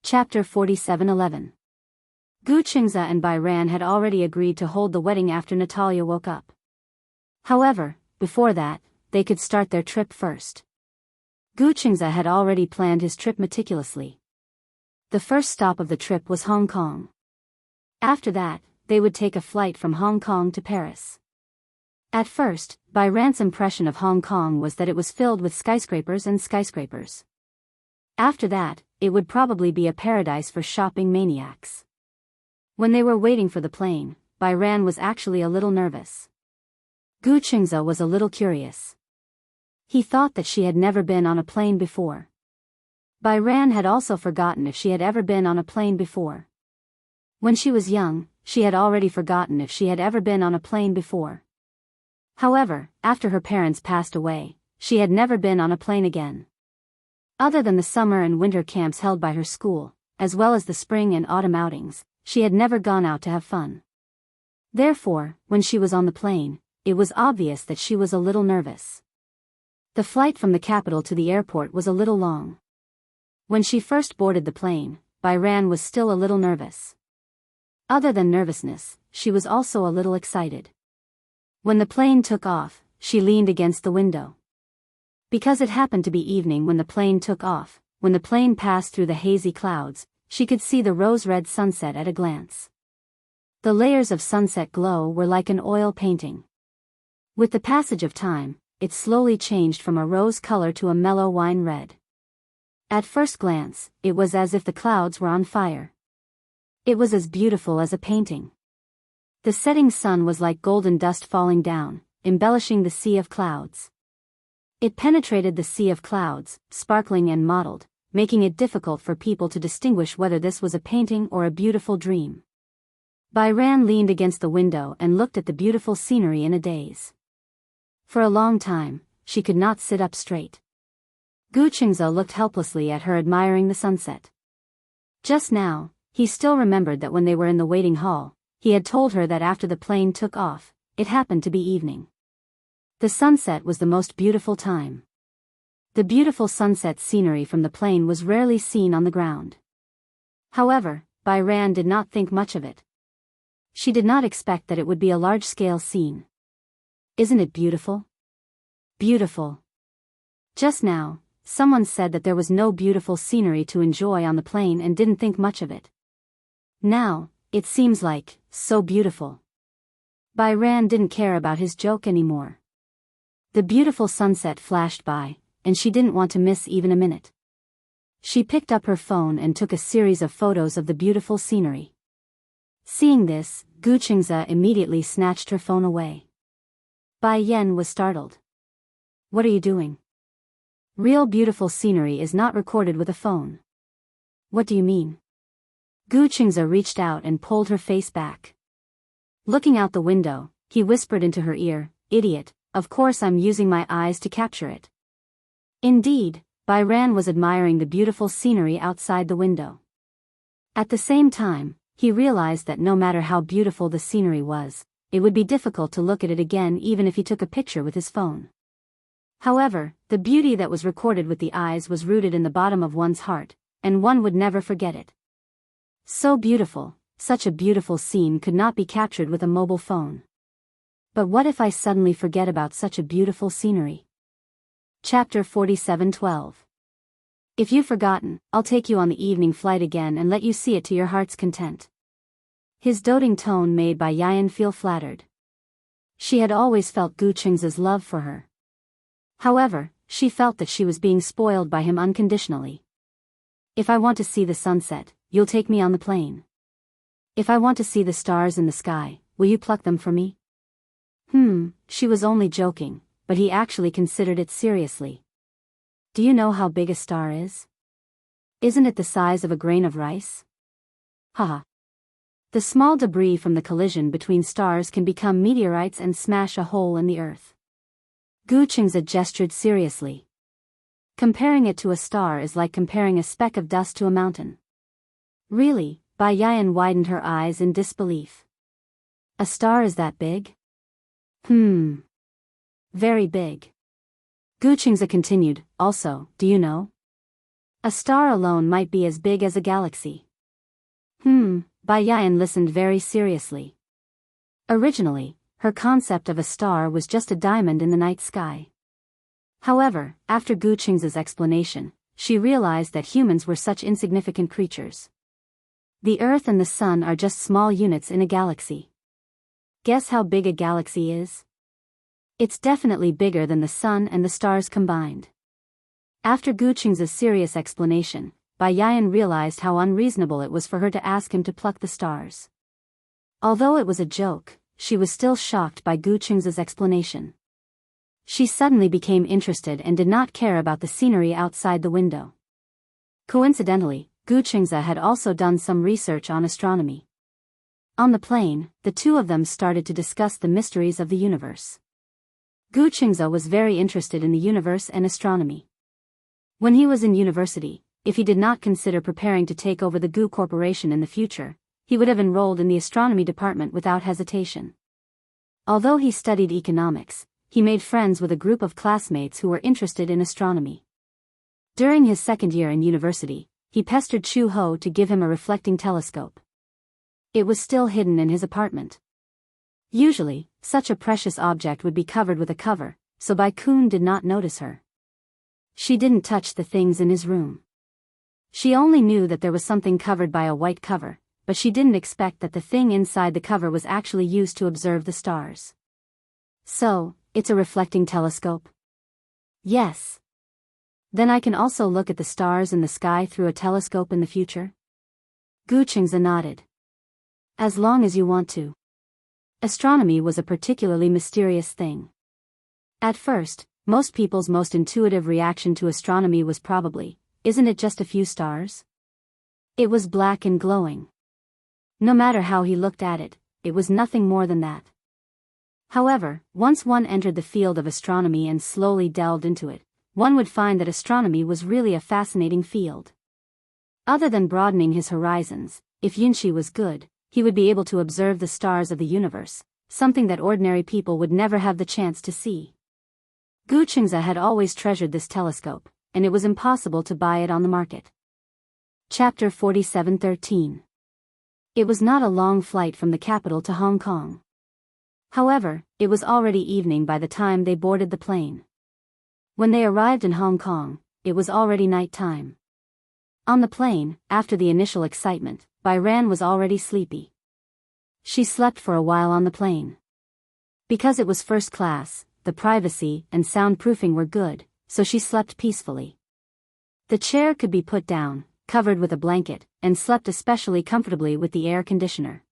Speaker 1: Chapter 47:11. Gu Xianxia and Bai Ran had already agreed to hold the wedding after Natalia woke up. However, before that, they could start their trip first. Gu Xianxia had already planned his trip meticulously. The first stop of the trip was Hong Kong. After that, they would take a flight from Hong Kong to Paris. At first, Bai Ran's impression of Hong Kong was that it was filled with skyscrapers and skyscrapers. After that, it would probably be a paradise for shopping maniacs. When they were waiting for the plane, Bai Ran was actually a little nervous. Gu Xianxia was a little curious. He thought that she had never been on a plane before. Bai Ran had also forgotten if she had ever been on a plane before. When she was young, she had already forgotten if she had ever been on a plane before. However, after her parents passed away, she had never been on a plane again. Other than the summer and winter camps held by her school, as well as the spring and autumn outings, she had never gone out to have fun. Therefore, when she was on the plane, it was obvious that she was a little nervous. The flight from the capital to the airport was a little long. When she first boarded the plane, Bai Ran was still a little nervous. Other than nervousness, she was also a little excited. When the plane took off, she leaned against the window. Because it happened to be evening when the plane took off, when the plane passed through the hazy clouds, she could see the rose-red sunset at a glance. The layers of sunset glow were like an oil painting. With the passage of time, it slowly changed from a rose color to a mellow wine red. At first glance, it was as if the clouds were on fire. It was as beautiful as a painting. The setting sun was like golden dust falling down, embellishing the sea of clouds. It penetrated the sea of clouds, sparkling and mottled, making it difficult for people to distinguish whether this was a painting or a beautiful dream. Byran leaned against the window and looked at the beautiful scenery in a daze. For a long time, she could not sit up straight. Gu Qingze looked helplessly at her, admiring the sunset. Just now, he still remembered that when they were in the waiting hall, he had told her that after the plane took off, it happened to be evening. The sunset was the most beautiful time. The beautiful sunset scenery from the plane was rarely seen on the ground. However, Byran did not think much of it. She did not expect that it would be a large-scale scene. Isn't it beautiful? Beautiful. Just now, someone said that there was no beautiful scenery to enjoy on the plane and didn't think much of it. Now, it seems like, so beautiful. Byran didn't care about his joke anymore. The beautiful sunset flashed by, and she didn't want to miss even a minute. She picked up her phone and took a series of photos of the beautiful scenery. Seeing this, Gu Qingze immediately snatched her phone away. Bai Yan was startled. What are you doing? Real beautiful scenery is not recorded with a phone. What do you mean? Gu Qingze reached out and pulled her face back. Looking out the window, he whispered into her ear, "Idiot, of course I'm using my eyes to capture it." Indeed, Byran was admiring the beautiful scenery outside the window. At the same time, he realized that no matter how beautiful the scenery was, it would be difficult to look at it again even if he took a picture with his phone. However, the beauty that was recorded with the eyes was rooted in the bottom of one's heart, and one would never forget it. So beautiful, such a beautiful scene could not be captured with a mobile phone. But what if I suddenly forget about such a beautiful scenery? Chapter 47:12. If you've forgotten, I'll take you on the evening flight again and let you see it to your heart's content. His doting tone made Bai Yan feel flattered. She had always felt Gu Qingze's love for her. However, she felt that she was being spoiled by him unconditionally. If I want to see the sunset, you'll take me on the plane. If I want to see the stars in the sky, will you pluck them for me? She was only joking, but he actually considered it seriously. Do you know how big a star is? Isn't it the size of a grain of rice? Haha. The small debris from the collision between stars can become meteorites and smash a hole in the earth. Gu Qingze gestured seriously. Comparing it to a star is like comparing a speck of dust to a mountain. Really? Bai Yan widened her eyes in disbelief. A star is that big? Very big. Gu Qingze continued, also, do you know? A star alone might be as big as a galaxy. Bai Yan listened very seriously. Originally, her concept of a star was just a diamond in the night sky. However, after Gu Qingze's explanation, she realized that humans were such insignificant creatures. The Earth and the Sun are just small units in a galaxy. Guess how big a galaxy is? It's definitely bigger than the Sun and the stars combined. After Gu Qingze's serious explanation, Bai Yan realized how unreasonable it was for her to ask him to pluck the stars. Although it was a joke, she was still shocked by Gu Qingze's explanation. She suddenly became interested and did not care about the scenery outside the window. Coincidentally, Gu Qingze had also done some research on astronomy. On the plane, the two of them started to discuss the mysteries of the universe. Gu Qingze was very interested in the universe and astronomy. When he was in university, if he did not consider preparing to take over the Gu Corporation in the future, he would have enrolled in the astronomy department without hesitation. Although he studied economics, he made friends with a group of classmates who were interested in astronomy. During his second year in university, he pestered Chu Ho to give him a reflecting telescope. It was still hidden in his apartment. Usually, such a precious object would be covered with a cover, so Bai Kun did not notice her. She didn't touch the things in his room. She only knew that there was something covered by a white cover, but she didn't expect that the thing inside the cover was actually used to observe the stars. So, it's a reflecting telescope? Yes. Then I can also look at the stars in the sky through a telescope in the future? Gu Xianxia nodded. As long as you want to. Astronomy was a particularly mysterious thing. At first, most people's most intuitive reaction to astronomy was probably, isn't it just a few stars? It was black and glowing. No matter how he looked at it, it was nothing more than that. However, once one entered the field of astronomy and slowly delved into it, one would find that astronomy was really a fascinating field. Other than broadening his horizons, if Yunxi was good, he would be able to observe the stars of the universe, something that ordinary people would never have the chance to see. Gu Xianxia had always treasured this telescope, and it was impossible to buy it on the market. Chapter 47:13. It was not a long flight from the capital to Hong Kong. However, it was already evening by the time they boarded the plane. When they arrived in Hong Kong, it was already night time. On the plane, after the initial excitement, Bai Ran was already sleepy. She slept for a while on the plane. Because it was first class, the privacy and soundproofing were good, so she slept peacefully. The chair could be put down, covered with a blanket, and slept especially comfortably with the air conditioner.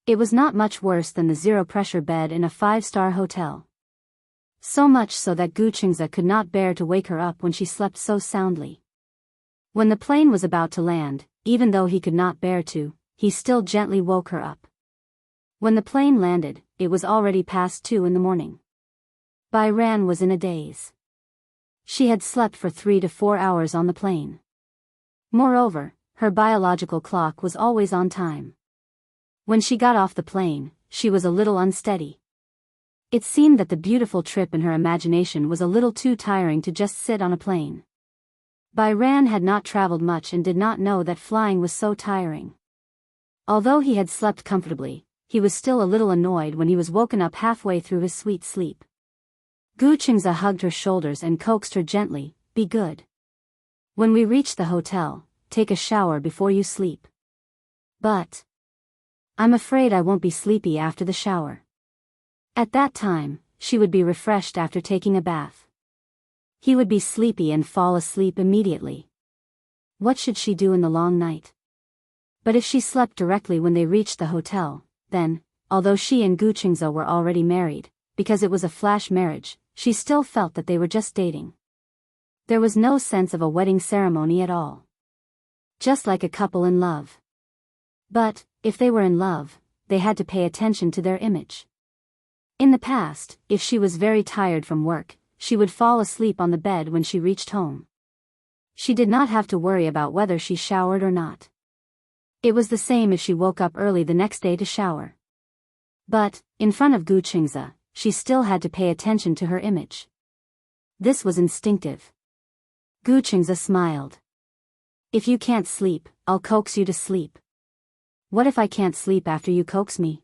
Speaker 1: It was not much worse than the zero-pressure bed in a 5-star hotel. So much so that Gu Xianxia could not bear to wake her up when she slept so soundly. When the plane was about to land, even though he could not bear to, he still gently woke her up. When the plane landed, it was already past 2 in the morning. Bai Ran was in a daze. She had slept for 3 to 4 hours on the plane. Moreover, her biological clock was always on time. When she got off the plane, she was a little unsteady. It seemed that the beautiful trip in her imagination was a little too tiring to just sit on a plane. Bai Ran had not traveled much and did not know that flying was so tiring. Although he had slept comfortably, he was still a little annoyed when he was woken up halfway through his sweet sleep. Gu Xianxia hugged her shoulders and coaxed her gently, "Be good. When we reach the hotel, take a shower before you sleep." "But I'm afraid I won't be sleepy after the shower." At that time, she would be refreshed after taking a bath. He would be sleepy and fall asleep immediately. What should she do in the long night? But if she slept directly when they reached the hotel, then, although she and Gu Xianxia were already married, because it was a flash marriage, she still felt that they were just dating. There was no sense of a wedding ceremony at all. Just like a couple in love. But, if they were in love, they had to pay attention to their image. In the past, if she was very tired from work, she would fall asleep on the bed when she reached home. She did not have to worry about whether she showered or not. It was the same if she woke up early the next day to shower. But, in front of Gu Xianxia, she still had to pay attention to her image. This was instinctive. Gu Xianxia smiled. "If you can't sleep, I'll coax you to sleep." "What if I can't sleep after you coax me?"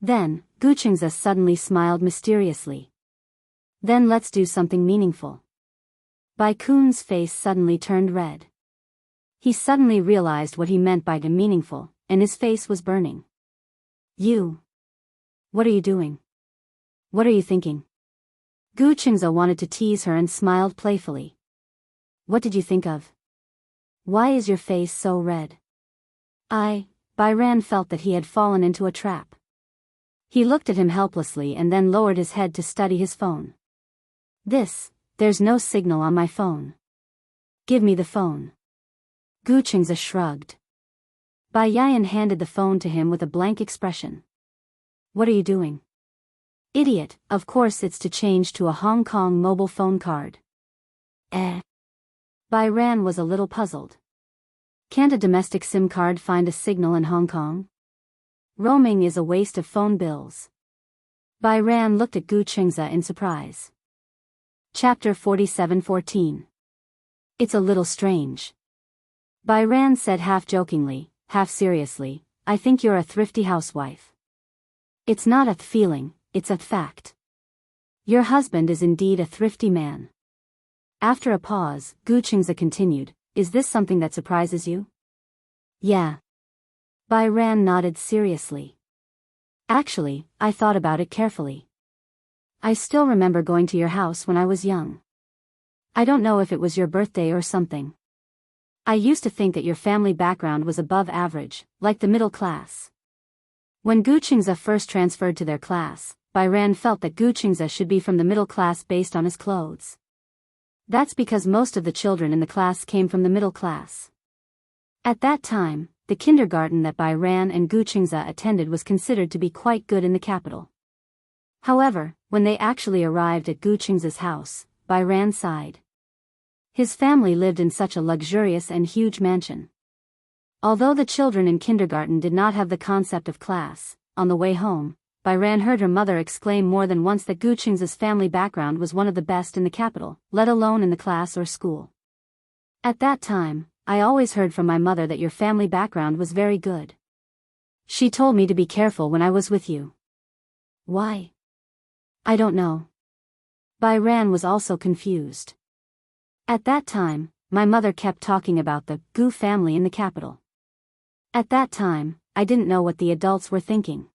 Speaker 1: Then, Gu Xianxia suddenly smiled mysteriously. "Then let's do something meaningful." Bai Kun's face suddenly turned red. He suddenly realized what he meant by the meaningful, and his face was burning. "You. What are you doing? What are you thinking?" Gu Xianxia wanted to tease her and smiled playfully. "What did you think of? Why is your face so red?" Bai Ran felt that he had fallen into a trap. He looked at him helplessly and then lowered his head to study his phone. There's no signal on my phone." "Give me the phone." Gu Xianxia shrugged. Bai Yan handed the phone to him with a blank expression. "What are you doing?" "Idiot, of course it's to change to a Hong Kong mobile phone card." Bai Ran was a little puzzled. Can't a domestic SIM card find a signal in Hong Kong? Roaming is a waste of phone bills. Bai Ran looked at Gu Xianxia in surprise. Chapter 47:14. It's a little strange. Bai Ran said half jokingly, half seriously, "I think you're a thrifty housewife." "It's not a feeling, it's a fact. Your husband is indeed a thrifty man." After a pause, Gu Xianxia continued, "Is this something that surprises you?" "Yeah." Bai Ran nodded seriously. "Actually, I thought about it carefully. I still remember going to your house when I was young. I don't know if it was your birthday or something. I used to think that your family background was above average, like the middle class. When Gu Qingze first transferred to their class, Bai Ran felt that Gu Qingze should be from the middle class based on his clothes. That's because most of the children in the class came from the middle class. At that time, the kindergarten that Bai Ran and Gu Qingze attended was considered to be quite good in the capital. However, when they actually arrived at Gu Qingze's house, Bai Ran sighed. His family lived in such a luxurious and huge mansion. Although the children in kindergarten did not have the concept of class, on the way home, Bai Ran heard her mother exclaim more than once that Gu Qingze's family background was one of the best in the capital, let alone in the class or school. At that time, I always heard from my mother that your family background was very good. She told me to be careful when I was with you. Why? I don't know. Bai Ran was also confused. At that time, my mother kept talking about the Gu family in the capital. At that time, I didn't know what the adults were thinking.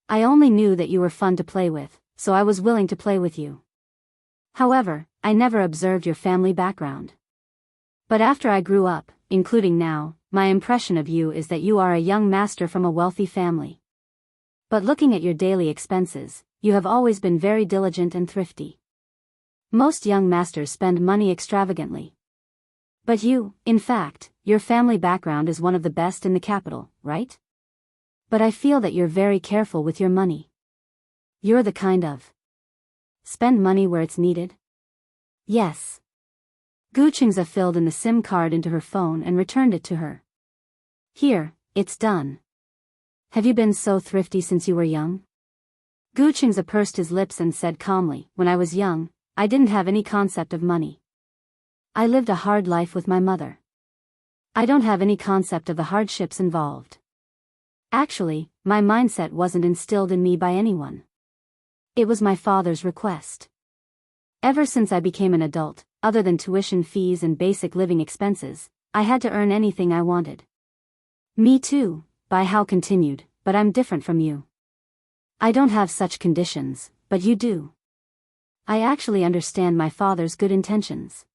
Speaker 1: I only knew that you were fun to play with, so I was willing to play with you. However, I never observed your family background. But after I grew up, including now, my impression of you is that you are a young master from a wealthy family. But looking at your daily expenses, you have always been very diligent and thrifty. Most young masters spend money extravagantly. But you, in fact, your family background is one of the best in the capital, right? But I feel that you're very careful with your money. You're the kind of spend money where it's needed? Yes. Gu Qingze filled in the SIM card into her phone and returned it to her. Here, it's done. Have you been so thrifty since you were young? Gu Qingze pursed his lips and said calmly, when I was young, I didn't have any concept of money. I lived a hard life with my mother. I don't have any concept of the hardships involved. Actually, my mindset wasn't instilled in me by anyone. It was my father's request. Ever since I became an adult, other than tuition fees and basic living expenses, I had to earn anything I wanted. Me too, Bai Hao continued, but I'm different from you. I don't have such conditions, but you do. I actually understand my father's good intentions.